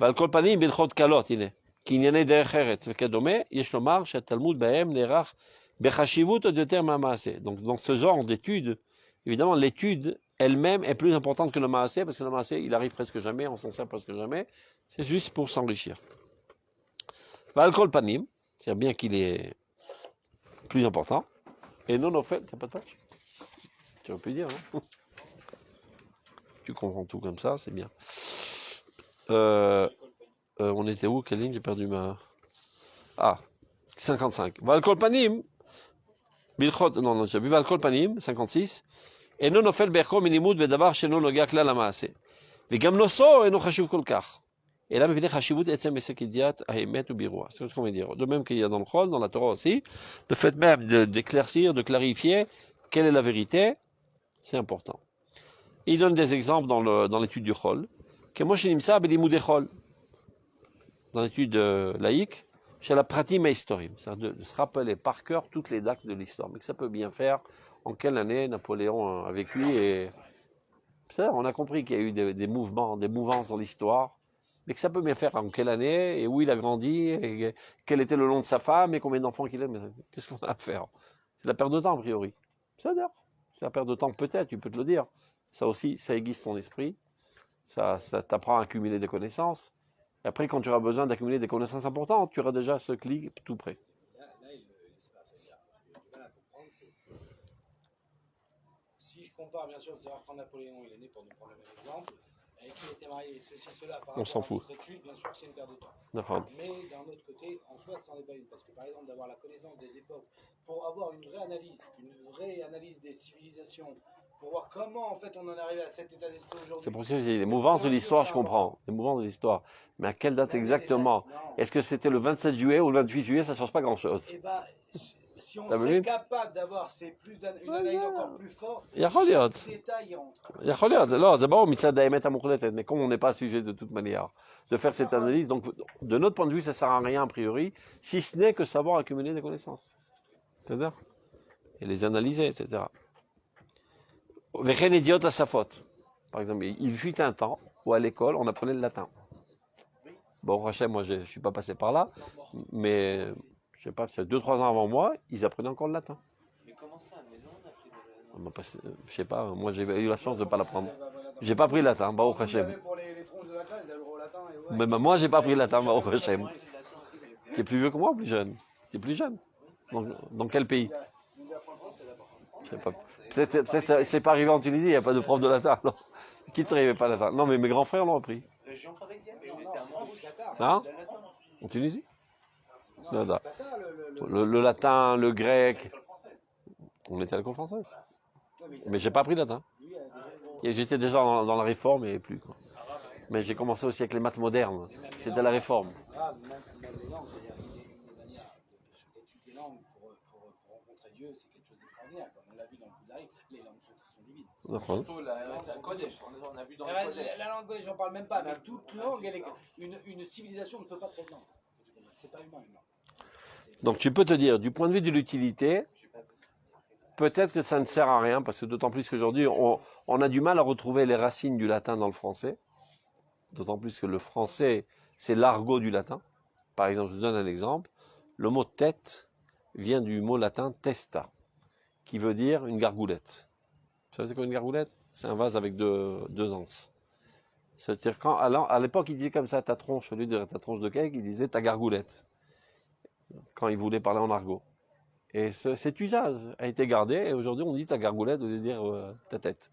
ועל כל פנים, בהלכות קלות, הנה, כענייני דרך ארץ וכדומה, יש לומר שהתלמוד בהם נערך בחשיבות עוד יותר מהמעשה. Donc, dans ce genre d'études, évidemment, l'étude elle-même est plus importante que le maasé, parce que le maasé, il arrive presque jamais, on s'en sert presque jamais. C'est juste pour s'enrichir. ועל כל פנים, c'est bien qu'il est plus important. Et non, au fait, t'as pas de patch? Tu aurais pu dire, hein? Tu comprends tout comme ça, c'est bien. On était où? Quelle ligne? J'ai perdu ma... Ah, 55. Valkol panim, bilchot, non, j'ai vu Valkol panim, 56. Et non ofel berko minimoud bedavar sheno nogea klal hamaase. וגם נושאו אינו חשוב כל כך. אלא מפני חשיבות עצם היסק ידיעת האמת ובירואה. C'est ce qu'on veut dire. De même qu'il y a dans le Chol, dans la Torah aussi, le fait même d'éclaircir, de clarifier quelle est la vérité, c'est important. Il donne des exemples dans l'étude du Chol. Kemo shenimsa belimudei Chol. Dans l'étude laïque, chez la pratim historim, c'est-à-dire de se rappeler par cœur toutes les dates de l'histoire. Mais que ça peut bien faire en quelle année Napoléon a vécu. Et on a compris qu'il y a eu des mouvements, des mouvances dans l'histoire. Mais que ça peut bien faire en quelle année, et où il a grandi, et quel était le nom de sa femme, et combien d'enfants qu'il a. Mais qu'est-ce qu'on a à faire? C'est la perte de temps, a priori. C'est la perte de temps, peut-être, tu peux te le dire. Ça aussi, ça aiguise ton esprit. Ça t'apprend à accumuler des connaissances. Et après, quand tu auras besoin d'accumuler des connaissances importantes, tu auras déjà ce clic tout prêt. Là, il se passe. Ce que tu vas comprendre, c'est. Si je compare, bien sûr, de savoir quand Napoléon il est né, pour nous prendre le même exemple, avec qui il était marié, et ceci, cela, par On s'en rapport à fout. notre étude, bien sûr que c'est une perte de temps. D'accord. Mais d'un autre côté, en soi, ça n'en est pas une. Parce que par exemple, d'avoir la connaissance des époques, pour avoir une vraie analyse des civilisations, pour voir comment en fait on en est arrivé à cet état d'esprit aujourd'hui. C'est pour ça que j'ai les mouvances de l'histoire, je comprends. Les mouvances de l'histoire. Mais à quelle date exactement? Est-ce que c'était le 27 juillet ou le 28 juillet? Ça ne change pas grand-chose. Eh ben, si on serait capable d'avoir une analyse encore plus forte, Il y a chaque détail entre. Il y a chaque là, d'abord, mitzad haemet hamouchletet, mais comme on n'est pas sujet de toute manière de faire cette analyse, donc de notre point de vue, ça ne sert à rien a priori, si ce n'est que savoir accumuler des connaissances. C'est-à-dire? Et les analyser, etc. Vechen idiot à sa faute. Par exemple, il fut un temps où à l'école, on apprenait le latin. Bon, Rachem, moi, je ne suis pas passé par là, mais je sais pas, 2-3 ans avant moi, ils apprenaient encore le latin. Mais comment ça? Mais non, on a pris le... Je sais pas, moi j'ai eu la chance de ne pas l'apprendre. J'ai pas pris le latin, Baruch Hashem. Mais moi j'ai pas pris le latin, Baruch Hashem. Tu es plus vieux que moi ou plus jeune? Tu es plus jeune? Dans quel pays? Je sais pas. Peut-être c'est pas arrivé en Tunisie, il n'y a pas de prof de latin. Alors. Qui ne savait pas latin? Non, mais mes grands frères l'ont appris. Région parisienne? Non, hein? En Tunisie? Non, non. Le latin, le grec. On était à l'école française. Mais j'ai pas appris latin. J'étais déjà dans la réforme et plus. Quoi. Mais j'ai commencé aussi avec les maths modernes. C'était la réforme. Ah, même les langues, c'est-à-dire une manière d'étude des langues pour rencontrer Dieu, c'est quelque chose d'extraordinaire. Comme on l'a vu dans le Kuzari, les langues sont divines. Surtout la Kodesh, on a vu dans le Kodesh. La langue Kodesh, j'en parle même pas, mais toute langue, une civilisation ne peut pas prendre langue. C'est pas humain, une langue. Donc tu peux te dire, du point de vue de l'utilité, peut-être que ça ne sert à rien, parce que d'autant plus qu'aujourd'hui, on a du mal à retrouver les racines du latin dans le français. D'autant plus que le français, c'est l'argot du latin. Par exemple, je vous donne un exemple. Le mot tête vient du mot latin testa, qui veut dire une gargoulette. Vous savez c'est quoi une gargoulette? C'est un vase avec deux anses. C'est-à-dire à l'époque, il disait comme ça ta tronche, au lieu de dire ta tronche de cake, il disait ta gargoulette. Quand il voulait parler en argot. Et cet usage a été gardé, et aujourd'hui on dit ta gargoulette au lieu de dire ta tête.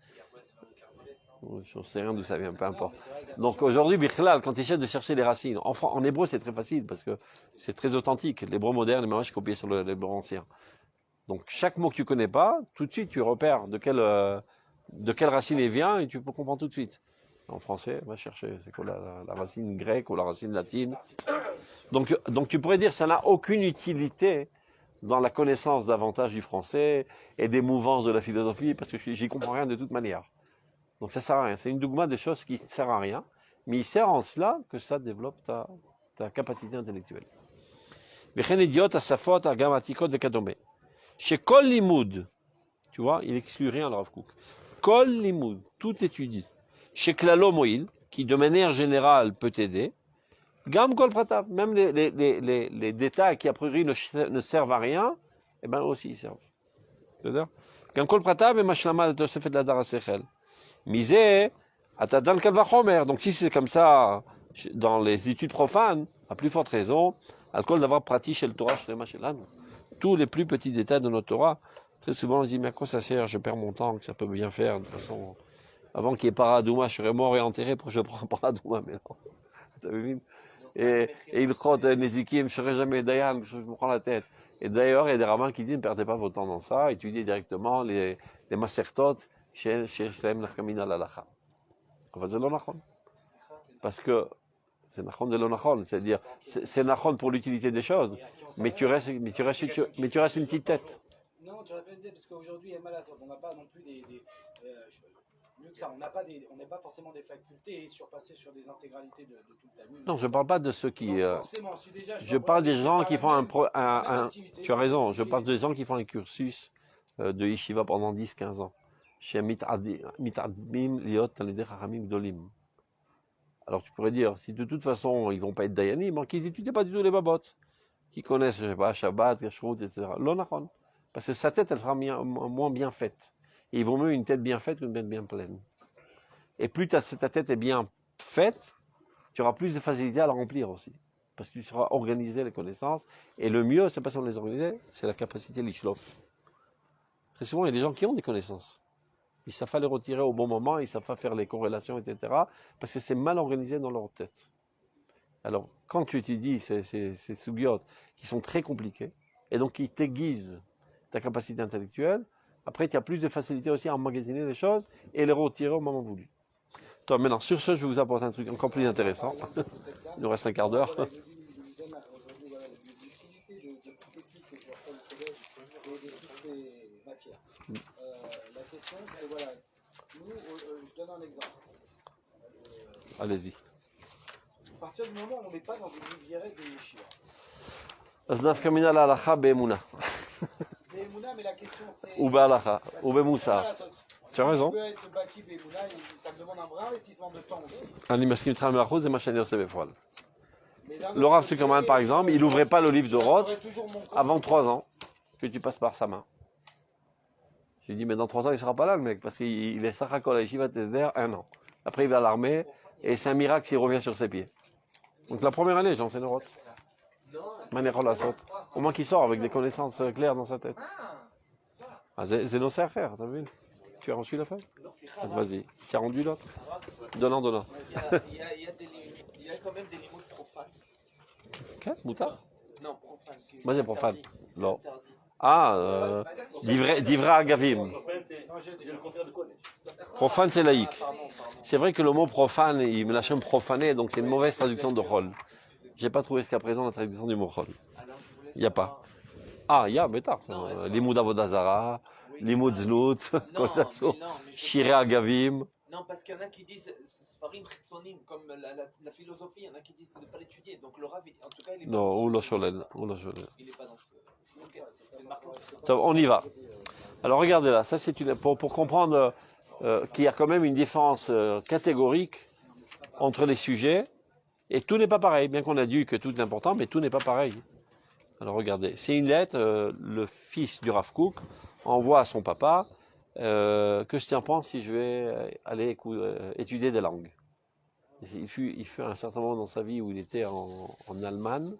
Je ne sais rien d'où ça vient, peu Non, importe. mais c'est vrai que Donc aujourd'hui, Bichlal, quand il essaie de chercher les racines, en hébreu c'est très facile parce que c'est très authentique. L'hébreu moderne, les mamash copié sur l'hébreu ancien. Donc chaque mot que tu connais pas, tout de suite tu repères de quelle racine il vient et tu peux comprendre tout de suite. En français, va chercher, c'est quoi la racine grecque ou la racine latine. Donc tu pourrais dire que ça n'a aucune utilité dans la connaissance davantage du français et des mouvances de la philosophie parce que j'y comprends rien de toute manière. Donc ça sert à rien. C'est une dogma des choses qui ne sert à rien, mais il sert en cela que ça développe ta capacité intellectuelle. וכן ידיעות השפות גם העתיקות וכדומה. שכל לימוד, tu vois, il exclut rien le Rav Kook. כל לימוד, tout étudie. שכללו מועיל, qui de manière générale peut t'aider. גם כל פרטיו, même les détails qui a priori ne servent à rien, eh ben aussi ils servent. C'est-à-dire, גם כל פרטיו הם השלמה לתוספת להדר השכל. Misé, Atadan Kalvachomer. Donc si c'est comme ça dans les études profanes, à plus forte raison, alcool d'avoir pratiqué le Torah chez les Machellan. Tous les plus petits détails de notre Torah, très souvent on se dit mais à quoi ça sert, je perds mon temps, que ça peut bien faire, de toute façon, avant qu'il y ait Paradouma, je serais mort et enterré pour que je prenne Paradouma maintenant. T'as vu? Et il croit Nezikim, je ne serai jamais Dayan, je me prends la tête. Et d'ailleurs, il y a des rabbins qui disent ne perdez pas votre temps dans ça, étudiez directement les Masertot, שיש להם נפקא מינה להלכה. אבל זה לא נכון. Parce que c'est נכון de לא נכון, c'est-à-dire c'est נכון pour l'utilité des choses, mais tu restes une petite tête. Non, tu aurais pu le dire parce qu'aujourd'hui, il y a mal à ça. On n'a pas non plus mieux que ça, on n'est pas forcément des facultés surpassées sur des intégralités de tout le Talmud. Non, je ne parle pas de ceux qui. Je parle parle des gens qui font tu as raison, je parle des gens qui font un cursus de yeshiva pendant 10-15 ans. Alors tu pourrais dire, si de toute façon ils ne vont pas être dayanim, qu'ils n'étudient pas du tout les babotes, qui connaissent, je sais pas, Shabbat, Kashrut, etc. L'onachon. Parce que sa tête, elle sera moins bien faite. Et il vaut mieux une tête bien faite qu'une tête bien pleine. Et plus ta tête est bien faite, tu auras plus de facilité à la remplir aussi. Parce que tu sauras organiser les connaissances. Et le mieux, c'est pas si on les organise, c'est la capacité l'ishlof. Très souvent, il y a des gens qui ont des connaissances. Ils savent pas les retirer au bon moment, ils savent pas faire les corrélations, etc. Parce que c'est mal organisé dans leur tête. Alors, quand tu étudies ces sugyot qui sont très compliqués, et donc qui t'aiguisent ta capacité intellectuelle, après, tu as plus de facilité aussi à emmagasiner les choses et les retirer au moment voulu. Toi, maintenant, sur ce, je vais vous apporter un truc encore plus intéressant. Il nous reste un quart d'heure. La question, c'est voilà, nous, je donne un exemple. Allez-y. À partir du moment où on n'est pas dans une rivière de yeshiva. אז נפקא מינה להלכה באמונה. באמונה, mais la question c'est. ou בהלכה, ou במוסר. Tu as raison. Ça me demande un vrai investissement de temps aussi. אני מסכים איתך 100%, זה מה שאני עושה בפועל. Le Rav Zuckerman, par exemple, il n'ouvrait pas le livre de Roth avant 3 ans que tu passes par sa main. J'ai dit, mais dans 3 ans, il ne sera pas là, le mec, parce qu'il est Sachakol à Yeshiva Tesder 1 an. Après, il va à l'armée, et c'est un miracle s'il revient sur ses pieds. Donc la première année, j'enseigne le Roth. Au moins qu'il sort avec des connaissances claires dans sa tête. Ah, Zéno c'est frère, t'as vu? Tu as reçu la feuille? Vas-y, tu as rendu l'autre? Donnant. Il y a quand même des limoutes profanes. Qu'est-ce? Moutard? Non, profanes. Moi, c'est profane. Non. Ah, d'ivra agavim. Profane, c'est laïque. C'est vrai que le mot profane, il me lâche un profané, donc c'est une mauvaise traduction de Chol. J'ai pas trouvé jusqu'à présent la traduction du mot Chol. Il n'y a pas. Ah, il y a, mais tard. Limoud Avodazara, Limoud Znout, Shiré Agavim. Non, parce qu'il y en a qui disent Sfarim Chitsonim, comme la philosophie, il y en a qui disent de ne pas l'étudier. Donc le Rav, en tout cas, il est pas Non, ou dans il n'est pas dans ce. On y va. Alors regardez là, ça c'est pour comprendre qu'il y a quand même une différence catégorique entre les sujets, et tout n'est pas pareil, bien qu'on a dit que tout est important, mais tout n'est pas pareil. Alors regardez, c'est une lettre, le fils du Rav Kook envoie à son papa, que je t'en pense si je vais aller étudier des langues. Il fut un certain moment dans sa vie où il était en Allemagne,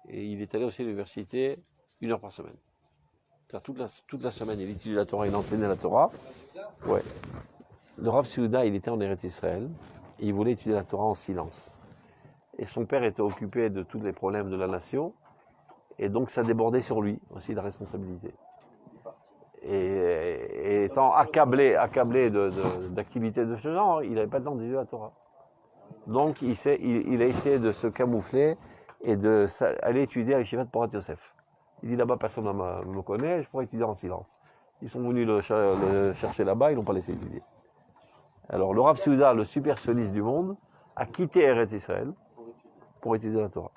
et il est allé aussi à l'université 1 heure par semaine. Toute la semaine, il étudie la Torah, il enseignait la Torah. Ouais. le Rav Seuda, il était en Eretz Israël, et il voulait étudier la Torah en silence. Et son père était occupé de tous les problèmes de la nation, et donc ça débordait sur lui aussi la responsabilité. Et étant accablé d'activités de ce genre, il n'avait pas le temps d'étudier la Torah. Donc il a essayé de se camoufler et d'aller étudier à l'Yeshivat Porat Yosef. Il dit là-bas, personne ne me connaît, je pourrais étudier en silence. Ils sont venus le chercher là-bas, ils ne l'ont pas laissé étudier. Alors le Rav Seuda, le super sioniste du monde, a quitté Eretz Israël pour étudier la Torah.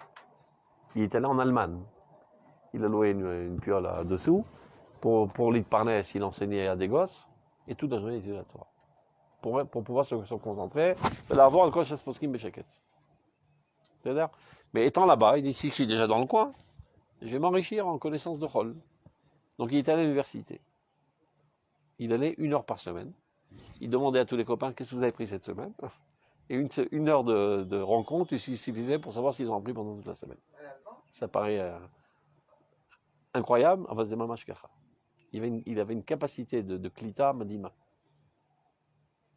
Il est allé en Allemagne. Il a loué une piole à dessous. Pour l'île Parnes, il enseignait à des gosses. Et toute la journée, il étudiait la Torah. Pour pouvoir se concentrer. L'avoir le coach Poskim Besheket. C'est-à-dire, mais étant là-bas, il dit si je suis déjà dans le coin, je vais m'enrichir en connaissance de Chol. Donc il est allé à l'université. Il allait 1 heure par semaine. Il demandait à tous les copains qu'est-ce que vous avez pris cette semaine. Et une heure de rencontre suffisait pour savoir s'ils ont appris pendant toute la semaine. Ça paraît incroyable. Enfin, c'est mamash kacha. Il avait une capacité de klita madima.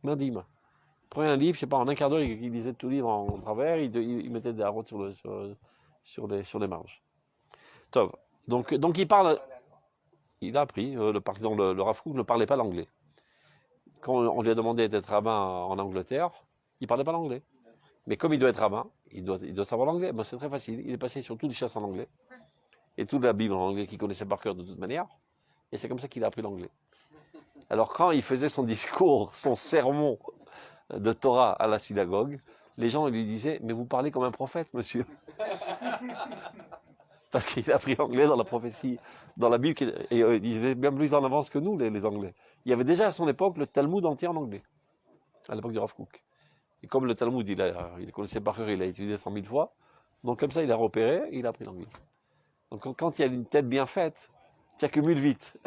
Madima. Il prenait un livre, je sais pas, en un quart d'heure, il lisait tout le livre en travers, il mettait des harottes sur les marges. Top. Donc il parle. Il a appris. Par exemple, le Rav Kook ne parlait pas l'anglais. Quand on lui a demandé d'être rabbin en Angleterre, il ne parlait pas l'anglais. Mais comme il doit être rabbin, il doit savoir l'anglais. Ben, c'est très facile. Il est passé sur toutes les chasses en anglais. Et toute la Bible en anglais qu'il connaissait par cœur de toute manière. Et c'est comme ça qu'il a appris l'anglais. Alors quand il faisait son discours, son sermon de Torah à la synagogue, les gens lui disaient « Mais vous parlez comme un prophète, monsieur !» Parce qu'il a appris l'anglais dans la prophétie, dans la Bible, et il était bien plus en avance que nous, les Anglais. Il y avait déjà à son époque le Talmud entier en anglais, à l'époque du Rav Kook. Et comme le Talmud, il connaissait par cœur, il l'a étudié 100 000 fois, donc comme ça, il a repéré, et il a appris l'anglais. Donc quand il y a une tête bien faite, tu accumules vite.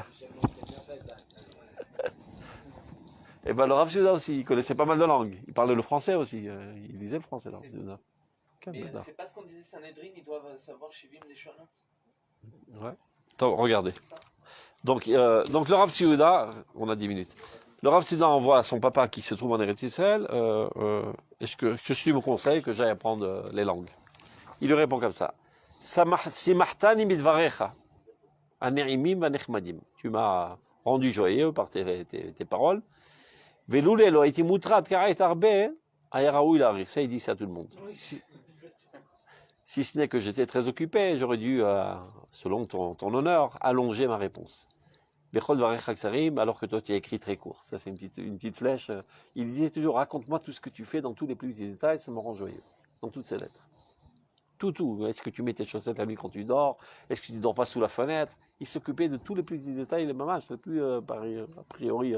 Et bien le Rav Seuda aussi, il connaissait pas mal de langues. Il parlait le français aussi, il lisait le français. Là, mais c'est pas ce qu'on disait Sanhedrin, ils doivent savoir Shivim les Shonot. Ouais. Attends, regardez. Donc le Rav Seuda, on a 10 minutes. Le Rav Seuda envoie à son papa qui se trouve en Eretz Israël, est-ce que je me conseille que j'aille apprendre les langues. Il lui répond comme ça. Simahtani midvarecha, aneimim vanechmadim. Tu m'as rendu joyeux par tes paroles. Veloule lo iti mutrat karet arbe, ayaraoui la rire. Ça, il dit ça à tout le monde. Si ce n'est que j'étais très occupé, j'aurais dû, selon ton honneur, allonger ma réponse. Bechol varech sarim, alors que toi tu as écrit très court. Ça c'est une petite flèche. Il disait toujours raconte-moi tout ce que tu fais dans tous les plus petits détails, ça me rend joyeux. Dans toutes ces lettres. Tout. Est-ce que tu mets tes chaussettes la nuit quand tu dors? Est-ce que tu ne dors pas sous la fenêtre? Il s'occupait de tous les plus petits détails, les mamages, les plus a priori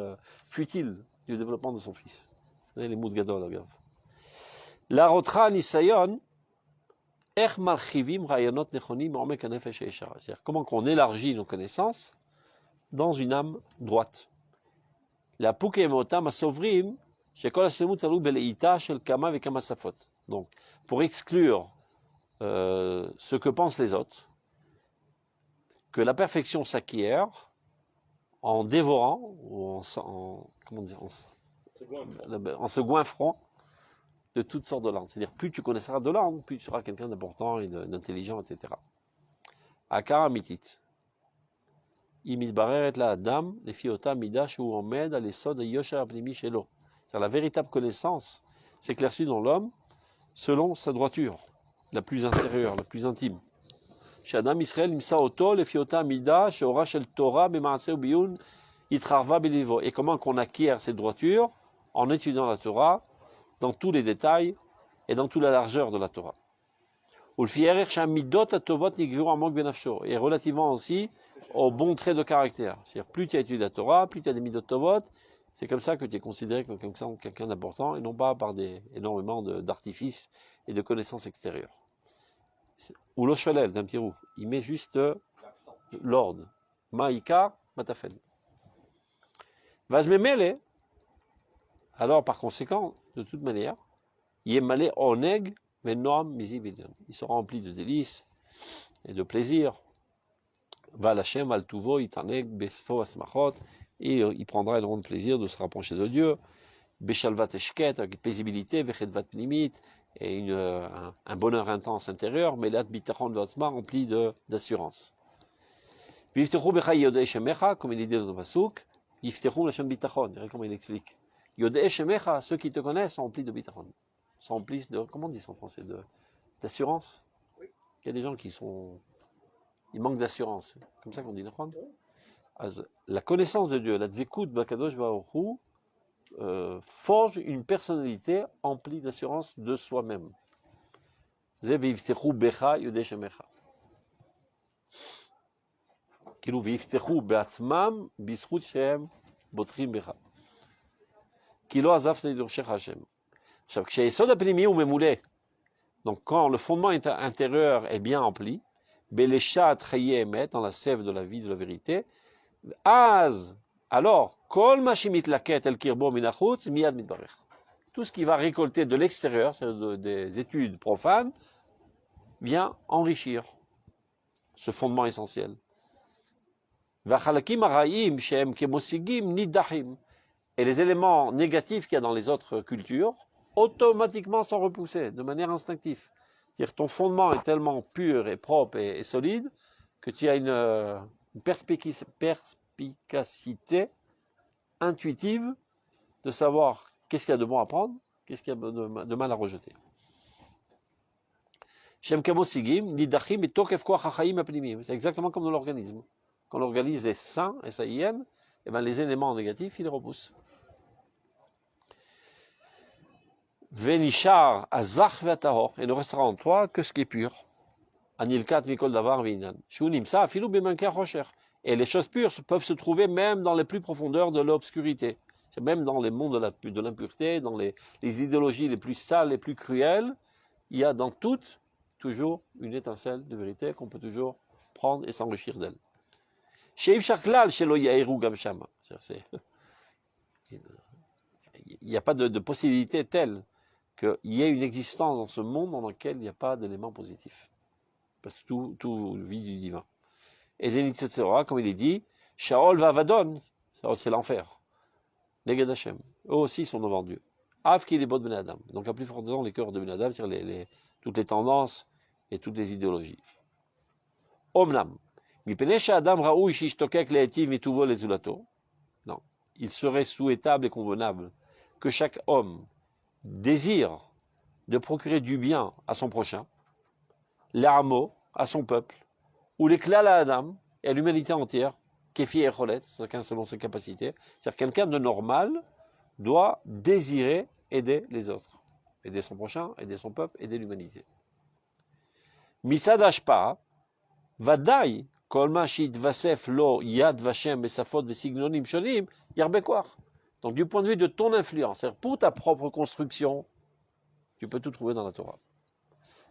futiles du développement de son fils. Vous savez, les mots de Gadol, regarde. La rotra nisayon. C'est-à-dire comment qu'on élargit nos connaissances dans une âme droite. La donc, pour exclure ce que pensent les autres, que la perfection s'acquiert en dévorant ou en se goinfrant de toutes sortes de langues. C'est-à-dire, plus tu connaîtras de langues, plus tu seras quelqu'un d'important et d'intelligent, etc. Akara mitit. Imit bareret la adam, les fiota midash ou omed, alesod yosha apnimi shelo. C'est-à-dire, la véritable connaissance s'éclaircit dans l'homme selon sa droiture, la plus intérieure, la plus intime. Chez Adam Israël, imsa oto, les fiota midash, ora shel Torah, bemaase ubiyun, itrarva belivo. Et comment qu'on acquiert cette droiture? En étudiant la Torah, dans tous les détails et dans toute la largeur de la Torah. Et relativement aussi aux bons traits de caractère. C'est-à-dire, plus tu as étudié la Torah, plus tu as des midot tovot, c'est comme ça que tu es considéré comme quelqu'un d'important et non pas par énormément d'artifices et de connaissances extérieures. Ou l'oshalel d'un petit roux, il met juste l'ordre. Maïka, matafel. Vazmemele. Alors, par conséquent, de toute manière, Yemale oneg venoam mizividion. Il sera rempli de délices et de plaisir. Val Hashem al tuvo itaneg besto asmachot. Et il prendra énormément de plaisir de se rapprocher de Dieu. Beshalvat eshket, avec paisibilité, vechedvat pnimit, et un bonheur intense intérieur, mais là, bitachon v'otzma, rempli d'assurance. Viftechu becha yodei shemecha, comme il est dit dans le pasuk, yiftechu l'Hashem bitachon, regardez comment il explique. Yodei shemecha, ceux qui te connaissent sont remplis de bitachon, sont remplis de, comment on dit ça en français, d'assurance. Oui. Il y a des gens qui ils manquent d'assurance, comme ça qu'on dit, la connaissance de Dieu, la dvekut bakadosh baruch hu, forge une personnalité emplie d'assurance de soi-même. Ze v'yiftechu becha yodei shemecha. כאילו ויפתחו בעצמם בזכות שהם בוטחים בך. כי לא עזבת לדורשך השם. עכשיו, כשהיסוד הפנימי הוא ממולא, donc quand le fondement intérieur est bien empli, בלשת חיי אמת, dans la sève de la vie, de la vérité, אז, alors, כל מה שמתלקט אל קרבו מן החוץ, מיד מתברך. Tout ce qui va récolter de l'extérieur, c'est-à-dire des études profanes, vient enrichir ce fondement essentiel. Et les éléments négatifs qu'il y a dans les autres cultures, automatiquement sont repoussés de manière instinctive. C'est-à-dire ton fondement est tellement pur et propre et solide que tu as une perspicacité intuitive de savoir qu'est-ce qu'il y a de bon à prendre, qu'est-ce qu'il y a de mal à rejeter. C'est exactement comme dans l'organisme. Quand l'organisme est sain et saïen, eh ben les éléments négatifs, ils les repoussent. Venishar azach ve'atahor, et ne restera en toi que ce qui est pur. Anilkat mikol davar v'inan. Shunimsa afilu b'manker rocher. Et les choses pures peuvent se trouver même dans les plus profondeurs de l'obscurité. C'est même dans les mondes de l'impureté, dans les idéologies les plus sales, les plus cruelles, il y a dans toutes toujours une étincelle de vérité qu'on peut toujours prendre et s'enrichir d'elle. Il n'y a pas de possibilité telle qu'il y ait une existence dans ce monde dans lequel il n'y a pas d'éléments positifs. Parce que tout vit du divin. Et Zenitzetsora, comme il est dit, Shaol va Vadon, c'est l'enfer. Neged Hashem. Eux aussi sont devant Dieu. Av qui est les Ben Adam. Donc à plus forte raison, les cœurs de Ben Adam, c'est-à-dire toutes les tendances et toutes les idéologies. Omnam. Non, il serait souhaitable et convenable que chaque homme désire de procurer du bien à son prochain, l'amo à son peuple, ou l'éclat à Adam et à l'humanité entière, kéfi et cholet, chacun selon ses capacités. C'est-à-dire quelqu'un de normal doit désirer aider les autres, aider son prochain, aider son peuple, aider l'humanité. Misad Ashpa, Vadaï, donc du point de vue de ton influence, c'est-à-dire pour ta propre construction, tu peux tout trouver dans la Torah.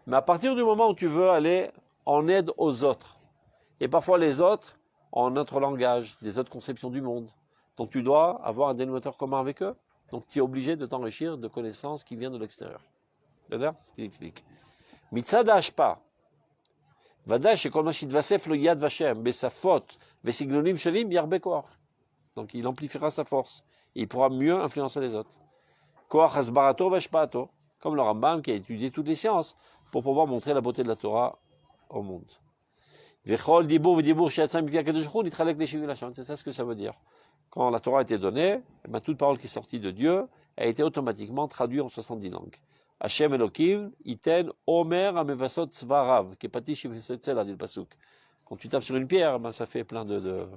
Mais à partir du moment où tu veux aller en aide aux autres, et parfois les autres ont un autre langage, des autres conceptions du monde, donc tu dois avoir un dénominateur commun avec eux, donc tu es obligé de t'enrichir de connaissances qui viennent de l'extérieur. C'est-à-dire, c'est ce qu'il explique. Mitzad hashpa. Donc il amplifiera sa force et il pourra mieux influencer les autres. Comme le Rambam qui a étudié toutes les sciences pour pouvoir montrer la beauté de la Torah au monde. C'est ça ce que ça veut dire. Quand la Torah a été donnée, toute parole qui est sortie de Dieu a été automatiquement traduite en 70 langues. Hashem Elohim, Iten, Omer, Amevasot, Svarav, qui est pati Shivesetzela, dit le Pasuk. Quand tu tapes sur une pierre, ça fait plein de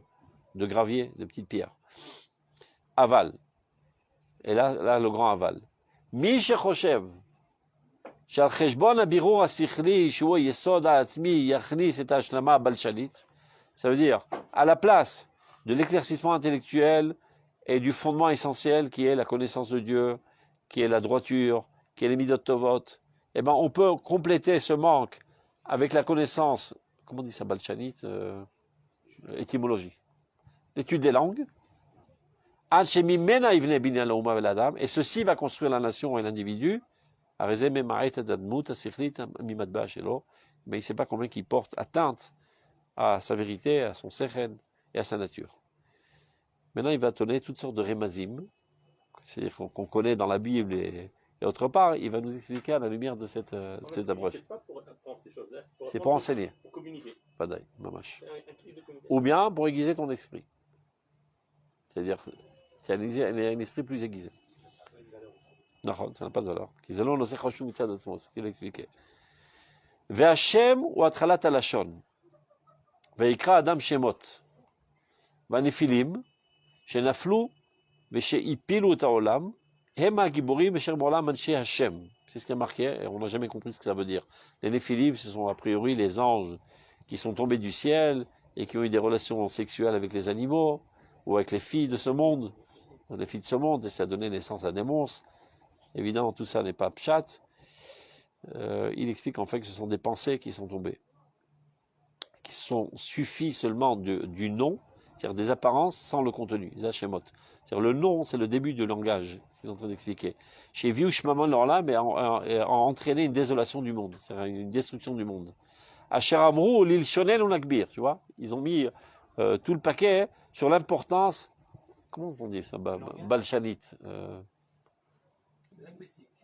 graviers, de petites pierres. Aval. Et là, le grand aval. Mi Shechoshev, Shal Cheshbon Abirur Asichli, Shuo Yesod Ha'atzmi, Yachnis et Hashlama Balshalit. Ça veut dire, à la place de l'éclaircissement intellectuel et du fondement essentiel qui est la connaissance de Dieu, qui est la droiture, qui est les midot tovot, eh ben on peut compléter ce manque avec la connaissance, comment on dit ça, balchanit, étymologie, l'étude des langues, et ceci va construire la nation et l'individu, mais il ne sait pas combien il porte atteinte à sa vérité, à son sechen et à sa nature. Maintenant il va donner toutes sortes de remazim, c'est-à-dire qu'on connaît dans la Bible et autre part, il va nous expliquer à la lumière de cette approche. C'est pas pour apprendre ces choses-là, C'est pour enseigner. Pour communiquer. Pas d'ail, mamash. C'est un truc de communication. Ou bien pour aiguiser ton esprit. C'est-à-dire, c'est un esprit plus aiguisé. Non, ça n'a pas de valeur. C'est ce qu'il a expliqué. Ve'Hashem ou atchalat halashon. Ve'ikra adam shemot. Ve'nefilim. Shenaflu. Ve'sheipilu et ha'olam. Hema giborim ve'sher b'olam anshe Hashem. C'est ce qui est marqué, et on n'a jamais compris ce que ça veut dire. Les Néphilim, ce sont a priori les anges qui sont tombés du ciel et qui ont eu des relations sexuelles avec les animaux ou avec les filles de ce monde. Les filles de ce monde, et ça a donné naissance à des monstres. Évidemment, tout ça n'est pas pshat. Il explique en fait que ce sont des pensées qui sont tombées, qui sont suffit seulement du nom, c'est-à-dire des apparences sans le contenu. Zachemot. C'est-à-dire le nom, c'est le début du langage, c'est ce qu'il est en train d'expliquer. Chez Viush Maman Lorla, mais a entraîné une désolation du monde, c'est-à-dire une destruction du monde. Asher Amrou, l'île Shonen ou Nakbir, tu vois, ils ont mis tout le paquet sur l'importance, comment on dit ça, Balchanite.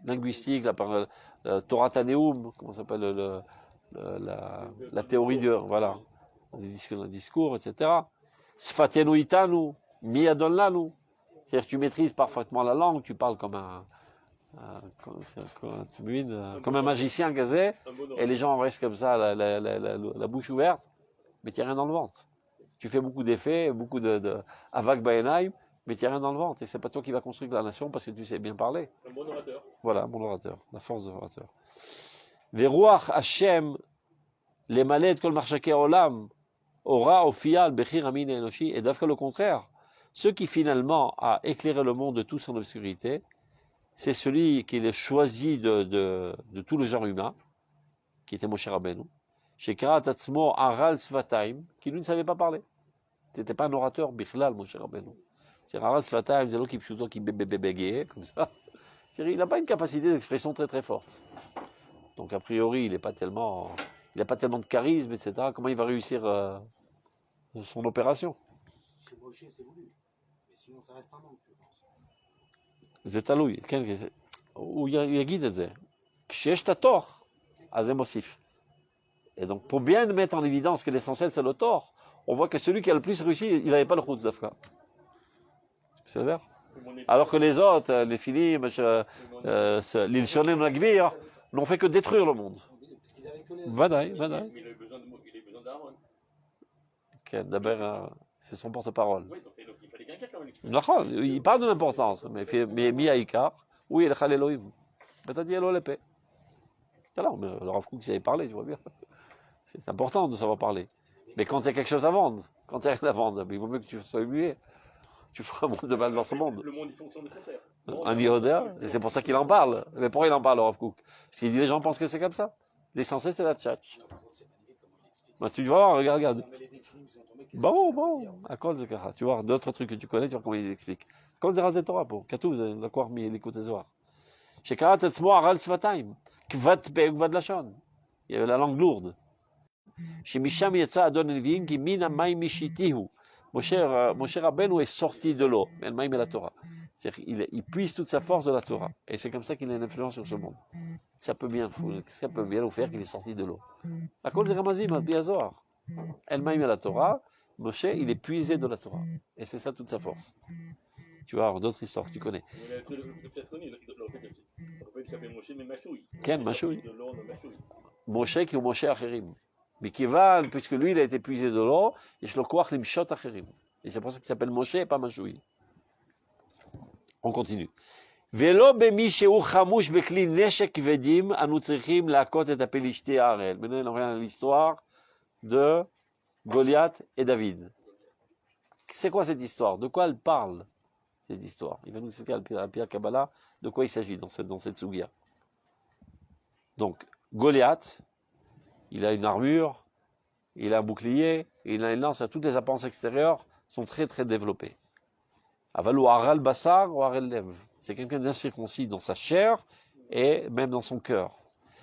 Linguistique, la Torah Taneum, comment ça s'appelle, la théorie de, voilà, des discours, etc. Sfatenu itanu, miyadon lanu. C'est-à-dire que tu maîtrises parfaitement la langue, tu parles comme un magicien gazé, et les gens restent comme ça, la bouche ouverte, mais tu n'as rien dans le ventre. Tu fais beaucoup d'effets, beaucoup de avak baenaim, mais tu n'as rien dans le ventre, et c'est pas toi qui vas construire la nation parce que tu sais bien parler. Un bon orateur. Voilà, mon orateur, la force de l'orateur. Veruach Hashem, les malades kol marchake olam, aura ofial bechir amin enoshi, et d'afka le contraire, ce qui finalement a éclairé le monde de toute son obscurité, c'est celui qui est choisi de tout le genre humain, qui était Moshe Rabbeinu, Shekarat Atzmo Aral Svatayim, qui lui ne savait pas parler. C'était pas un orateur, Bichlal, Moshe Rabbeinu. C'est Aral Svatayim, c'est l'eau qui pshuto, qui bébébébégayait, comme ça. Il n'a pas une capacité d'expression très très forte. Donc a priori, il n'a pas tellement de charisme, etc. Comment il va réussir son opération? Chez Moshe, c'est voulu. Mais sinon, ça reste un manque, je pense. זה תלוי, כן, הוא יגיד את זה. כשיש את התוך, אז זה מוסיף. Et donc, pour bien mettre en évidence que l'essentiel c'est le tort, on voit que celui qui a le plus réussi, il n'avait pas le chutz d'Afka. C'est vrai? Alors que les autres, les Philim, l'île Shonen Nagvir, n'ont fait que détruire le monde. Parce qu'ils avaient que les. Vadaï. Mais il a eu besoin d'Aaron. D'abord, c'est son porte-parole. Oui, donc il fallait quelqu'un quand même. Il parle de l'importance, mais mi haïkar, oui, il chal Elohim. C'est-à-dire l'épée. Alors, mais le Rav Kook savait parler, tu vois bien. C'est important de savoir parler. Mais quand il y a quelque chose à vendre, quand il y a rien à vendre, il vaut mieux que tu sois muet. Tu feras moins de mal dans ce monde. Le monde, il fonctionne de contraire. Un Yehoda, et c'est pour ça qu'il en parle. Mais pourquoi il en parle, le Rav Kook? Parce qu'il dit les gens pensent que c'est comme ça. L'essentiel, c'est la tchatch. Par contre, c'est magnifique comment il explique. Bah, tu vas voir, regarde. Non, mais les défilés qui sont tombés, qu'est-ce que Bon, ça veut dire à cause de Kara. Tu vois, d'autres trucs que tu connais, tu vois comment ils expliquent. Comme des Razet Torah, pour Katou, vous allez d'accord, mais l'écoute Zohar. Chez Karat Etzmo Aral Svatayim, Kvat Pe Kvad Lachon. Il y avait la langue lourde. Chez Misham Yetza Adon Elvin, qui Mina Maï Mishitihu. Moshe Rabbeinu est sorti de l'eau. Mais le Maïm est la Torah. C'est-à-dire il puise toute sa force de la Torah. Et c'est comme ça qu'il a une influence sur ce monde. Ça peut bien nous faire qu'il est sorti de l'eau. À cause des Ramazim, al Biazor. El Maïm est la Torah. Moshe, il est puisé de la Torah. Et c'est ça toute sa force. Tu vois, d'autres histoires que tu connais. Peut-être connu, on peut s'appeler Moshe, mais Machouï. Quel Machouï? De l'or de Machouï. Moshe qui est Moshe Acherim. Mais qui va, puisque lui, il a été puisé de l'eau, et je le crois qu'il Limshot Acherim. Et c'est pour ça qu'il s'appelle Moshe et pas Machouï. On continue. Velo bemi sheu chamush bekli neshek vedim anu tzrichim laakot et apelishti Arel. Maintenant, on revient à l'histoire de Goliath et David. C'est quoi cette histoire? De quoi elle parle, cette histoire? Il va nous expliquer à Pierre Kabbalah de quoi il s'agit dans cette sougia. Donc, Goliath, il a une armure, il a un bouclier, il a une lance, toutes les apparences extérieures sont très très développées. Avalou Aral Bassar ou Aral Lev. C'est quelqu'un d'incirconcis dans sa chair et même dans son cœur.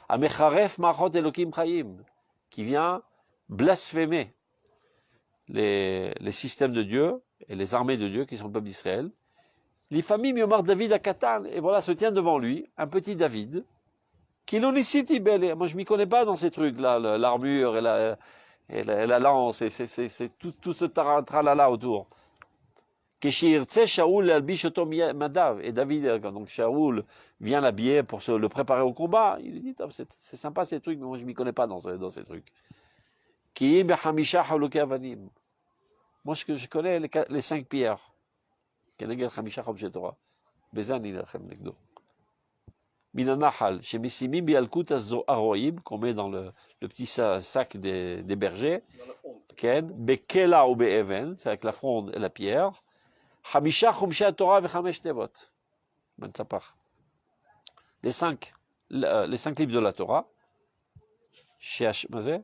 Amecharef Machot Elokim Chaim, qui vient blasphémer les systèmes de Dieu et les armées de Dieu qui sont le peuple d'Israël. L'ifamim yomar David à Katan, et voilà, se tient devant lui, un petit David, qui l'onicite belle. Moi, je m'y connais pas dans ces trucs-là, l'armure et la lance, et c'est tout ce tralala autour. Keshirtse Shaoul albish oto madav, et David, donc Shaoul vient l'habiller pour le préparer au combat. Il lui dit, c'est sympa ces trucs, mais moi, je m'y connais pas dans ces trucs. Ki bechamisha haloke avanim. Moi, je connais les 5 pierres. כנגד 5 חומשי תורה. בזה אני אלחם נגדו. מן הנחל, שמשימים בילקוט הרועים, qu'on met dans le petit sac des bergers, כן, בקלע ובאבן, c'est avec la fronde et la pierre, 5 חומשי התורה ו5 תיבות. בנצפח. les 5 livres de la Torah, מה זה?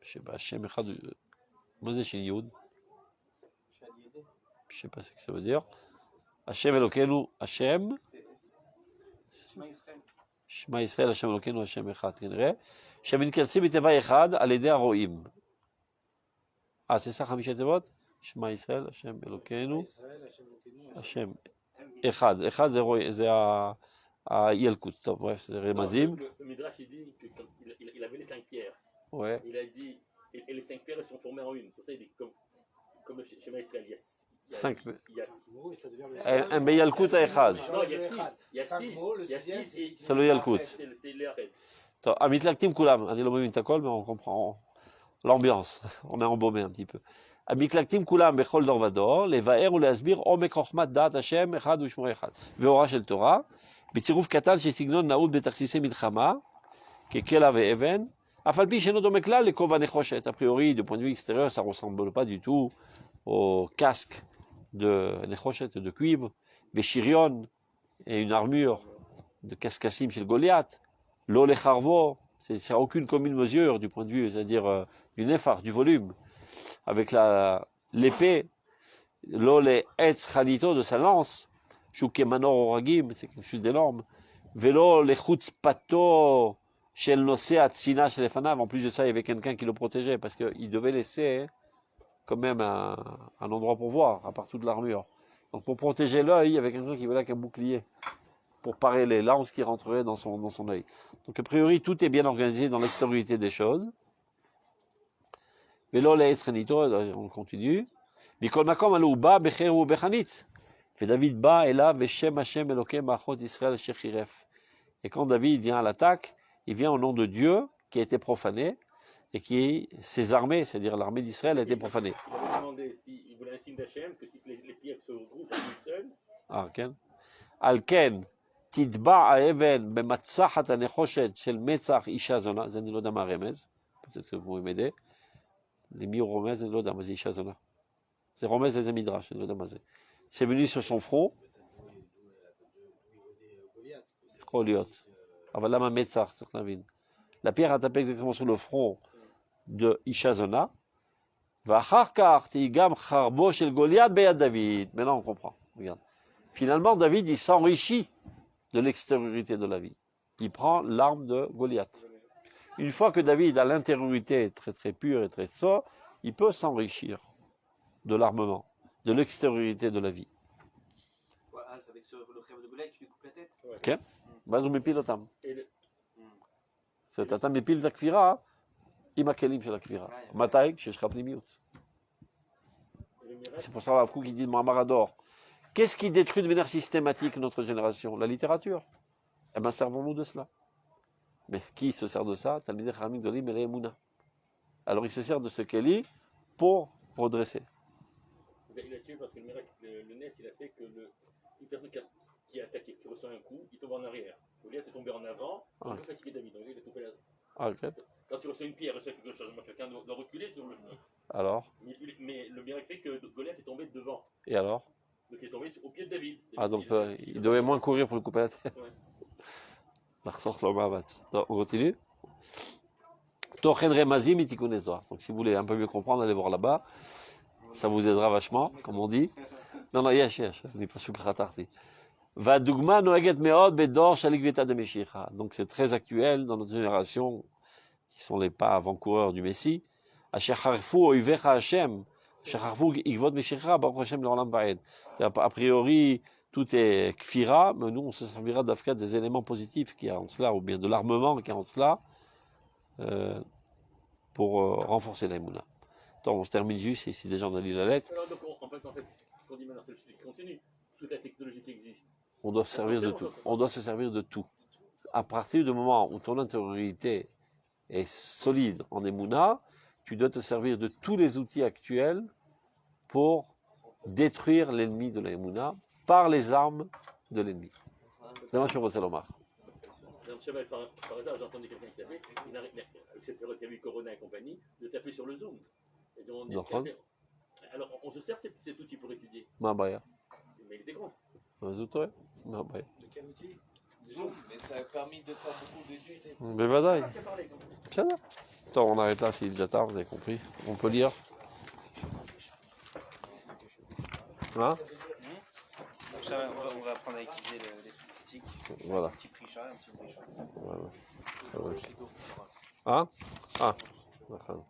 שבהשם אחד, מה זה של יהוד? Je ne sais pas ce que ça veut dire. Hashem Elokeinu, Hashem. Shema Yisrael, Hashem Elokeinu, Hashem Echad. שמתכנסים בתיבה אחד על ידי הרועים. c'est ça, 5 תיבות? Shema Yisrael, Hashem Elokeinu, Hashem Echad. Echad זה הילקוט. טוב, bref, c'est רמזים. Le Midrash, il dit qu'il avait les 5 pierres. Ouais. Il a dit, et les 5 pierres, elles sont formées en une. Pour ça, il dit, comme le Shema Yisrael, yes. 5. Un Yalkut à Echad. Non, il y a 6. C'est le Yalkut. C'est l'Ered. Amitlaktim Kulam. On est le même Takol, mais on comprend l'ambiance. On est embaumé un petit peu. Amitlaktim Kulam Bechol Dorvador, les Vaer ou les Asbir, Omek Chochmat Dat Hashem, Echad ou Shmo Echad. Veora Shel Torah, Bitziruf Katan, Shesignon Naoud Betaxise Milchama, Kekela Ve'even. Afalpi Sheno Domekla, les Kova Nechoshet. A priori, du point de vue extérieur, ça ne ressemble pas du tout au casque de Nechoshet, de cuivre, Béchirion, et une armure de Kaskassim chez le Goliath, l'O le Charvo, c'est aucune commune mesure du point de vue, c'est-à-dire du Néphar, du volume, avec l'épée, l'O le Etz Khalito de sa lance, Chouke Manor Oragim, c'est quelque chose d'énorme, Vélo le Chutzpato, chez le Nosé Atsina chez les Fanav, en plus de ça, il y avait quelqu'un qui le protégeait, parce qu'il devait laisser quand même un endroit pour voir, à part toute l'armure. Donc pour protéger l'œil, il y avait quelqu'un qui venait avec un bouclier, pour parer les lances qui rentreraient dans son œil. Donc a priori, tout est bien organisé dans l'extériorité des choses. Mais là, on continue. Mikol makom alouba becher ou bechanit. Fait David ba et là, veshem Hashem Elokem machot Israël shechiref. Et quand David vient à l'attaque, il vient au nom de Dieu qui a été profané, et qui, ses armées, c'est-à-dire l'armée d'Israël, a été profanée. Il avait demandé s'il voulait un signe d'Hachem, que si les pierres se regroupent en une seule. Ah, ok. Al-Ken, Tidba Aeven, Bematzachat Anechoshet, Shel Metzach Isha Zona, זה אני לא יודע מה הרמז, peut-être que vous m'aidez. למי הוא רומז, אני לא יודע מה זה אישה זונה. זה רומז לאיזה מדרש, אני לא יודע מה זה. C'est venu sur son front. יכול להיות. אבל למה מצח, צריך להבין. La pierre a tapé exactement sur le front de Ishazona. Maintenant on comprend. Regarde. Finalement, David, il s'enrichit de l'extériorité de la vie. Il prend l'arme de Goliath. Une fois que David a l'intériorité très très pure et très sobre, il peut s'enrichir de l'armement, de l'extériorité de la vie. C'est avec le rêve de Goliath qui lui coupe la tête. Ok. Vas-y, me pilotam. אתה מפיל את הכפירה עם הכלים של הכפירה. מתי? כשיש לך פנימיות. C'est pour ça qu'Arav Kook dit Maharador. Qu'est-ce qui détruit de manière systématique notre génération? La littérature. Eh bien, servons-nous de cela. Mais qui se sert de ça? Talmidei Chachamim Gdolim Melei Emunah. Alors il se sert de ce Kéli pour redresser. Il a tué parce que le Nes, il a fait que une personne qui a attaqué, qui reçoit un coup, il tombe en arrière. Goliath est tombé en avant, il a fatigué David, donc il a coupé la... Ah, okay. Quand tu reçois une pierre, reçoit quelque chose, quelqu'un doit reculer sur le... Alors mais le miracle fait que Goliath est tombé devant. Et alors? Donc il est tombé au pied de David. Ah, donc il devait moins courir pour le couper la tête. Ouais. On continue. Tochen Remazim et Tikkun Zohar. Donc si vous voulez un peu mieux comprendre, allez voir là-bas. Ça vous aidera vachement, comme on dit. Non, yesh. On n'est pas sûr que ratarti. Vadugma noeget meod bedor shalik veta de Meshicha. Donc c'est très actuel dans notre génération, qui sont les pas avant-coureurs du Messie. Asher harfu oivecha Hashem, Shacharvou Igvot Meshira, Baruch Hashem Leolam Vaed. A priori, tout est kfira, mais nous, on se servira d'Afka des éléments positifs qui y a en cela, ou bien de l'armement qui y a en cela, pour renforcer la Emouna. Donc, on se termine juste, ici déjà on a lu la lettre. Alors, donc, en fait, ce qu'on dit maintenant, c'est le sujet qui continue. Toute la technologie qui existe. On doit se servir de tout. On doit se servir de tout. À partir du moment où ton intériorité est solide en Emouna, tu dois te servir de tous les outils actuels pour détruire l'ennemi de la Emouna par les armes de l'ennemi. C'est moi, je suis Rosselomar. Par hasard, j'ai entendu quelqu'un qui savait, avec cette période qu'il y a eu Corona et compagnie, de taper sur le Zoom. Et donc, alors, on se sert de cet outil pour étudier. Mais il était contre. De quel outil? Zoom, mais ça a permis de faire beaucoup d'études. Mais vadaï. Attends, on arrête là, c'est déjà tard, vous avez compris. On peut lire. Hein? Donc ça, on va apprendre à aiguiser l'esprit critique. Voilà. Un petit prichat, un petit brishat. Voilà. Hein? Ah, d'accord.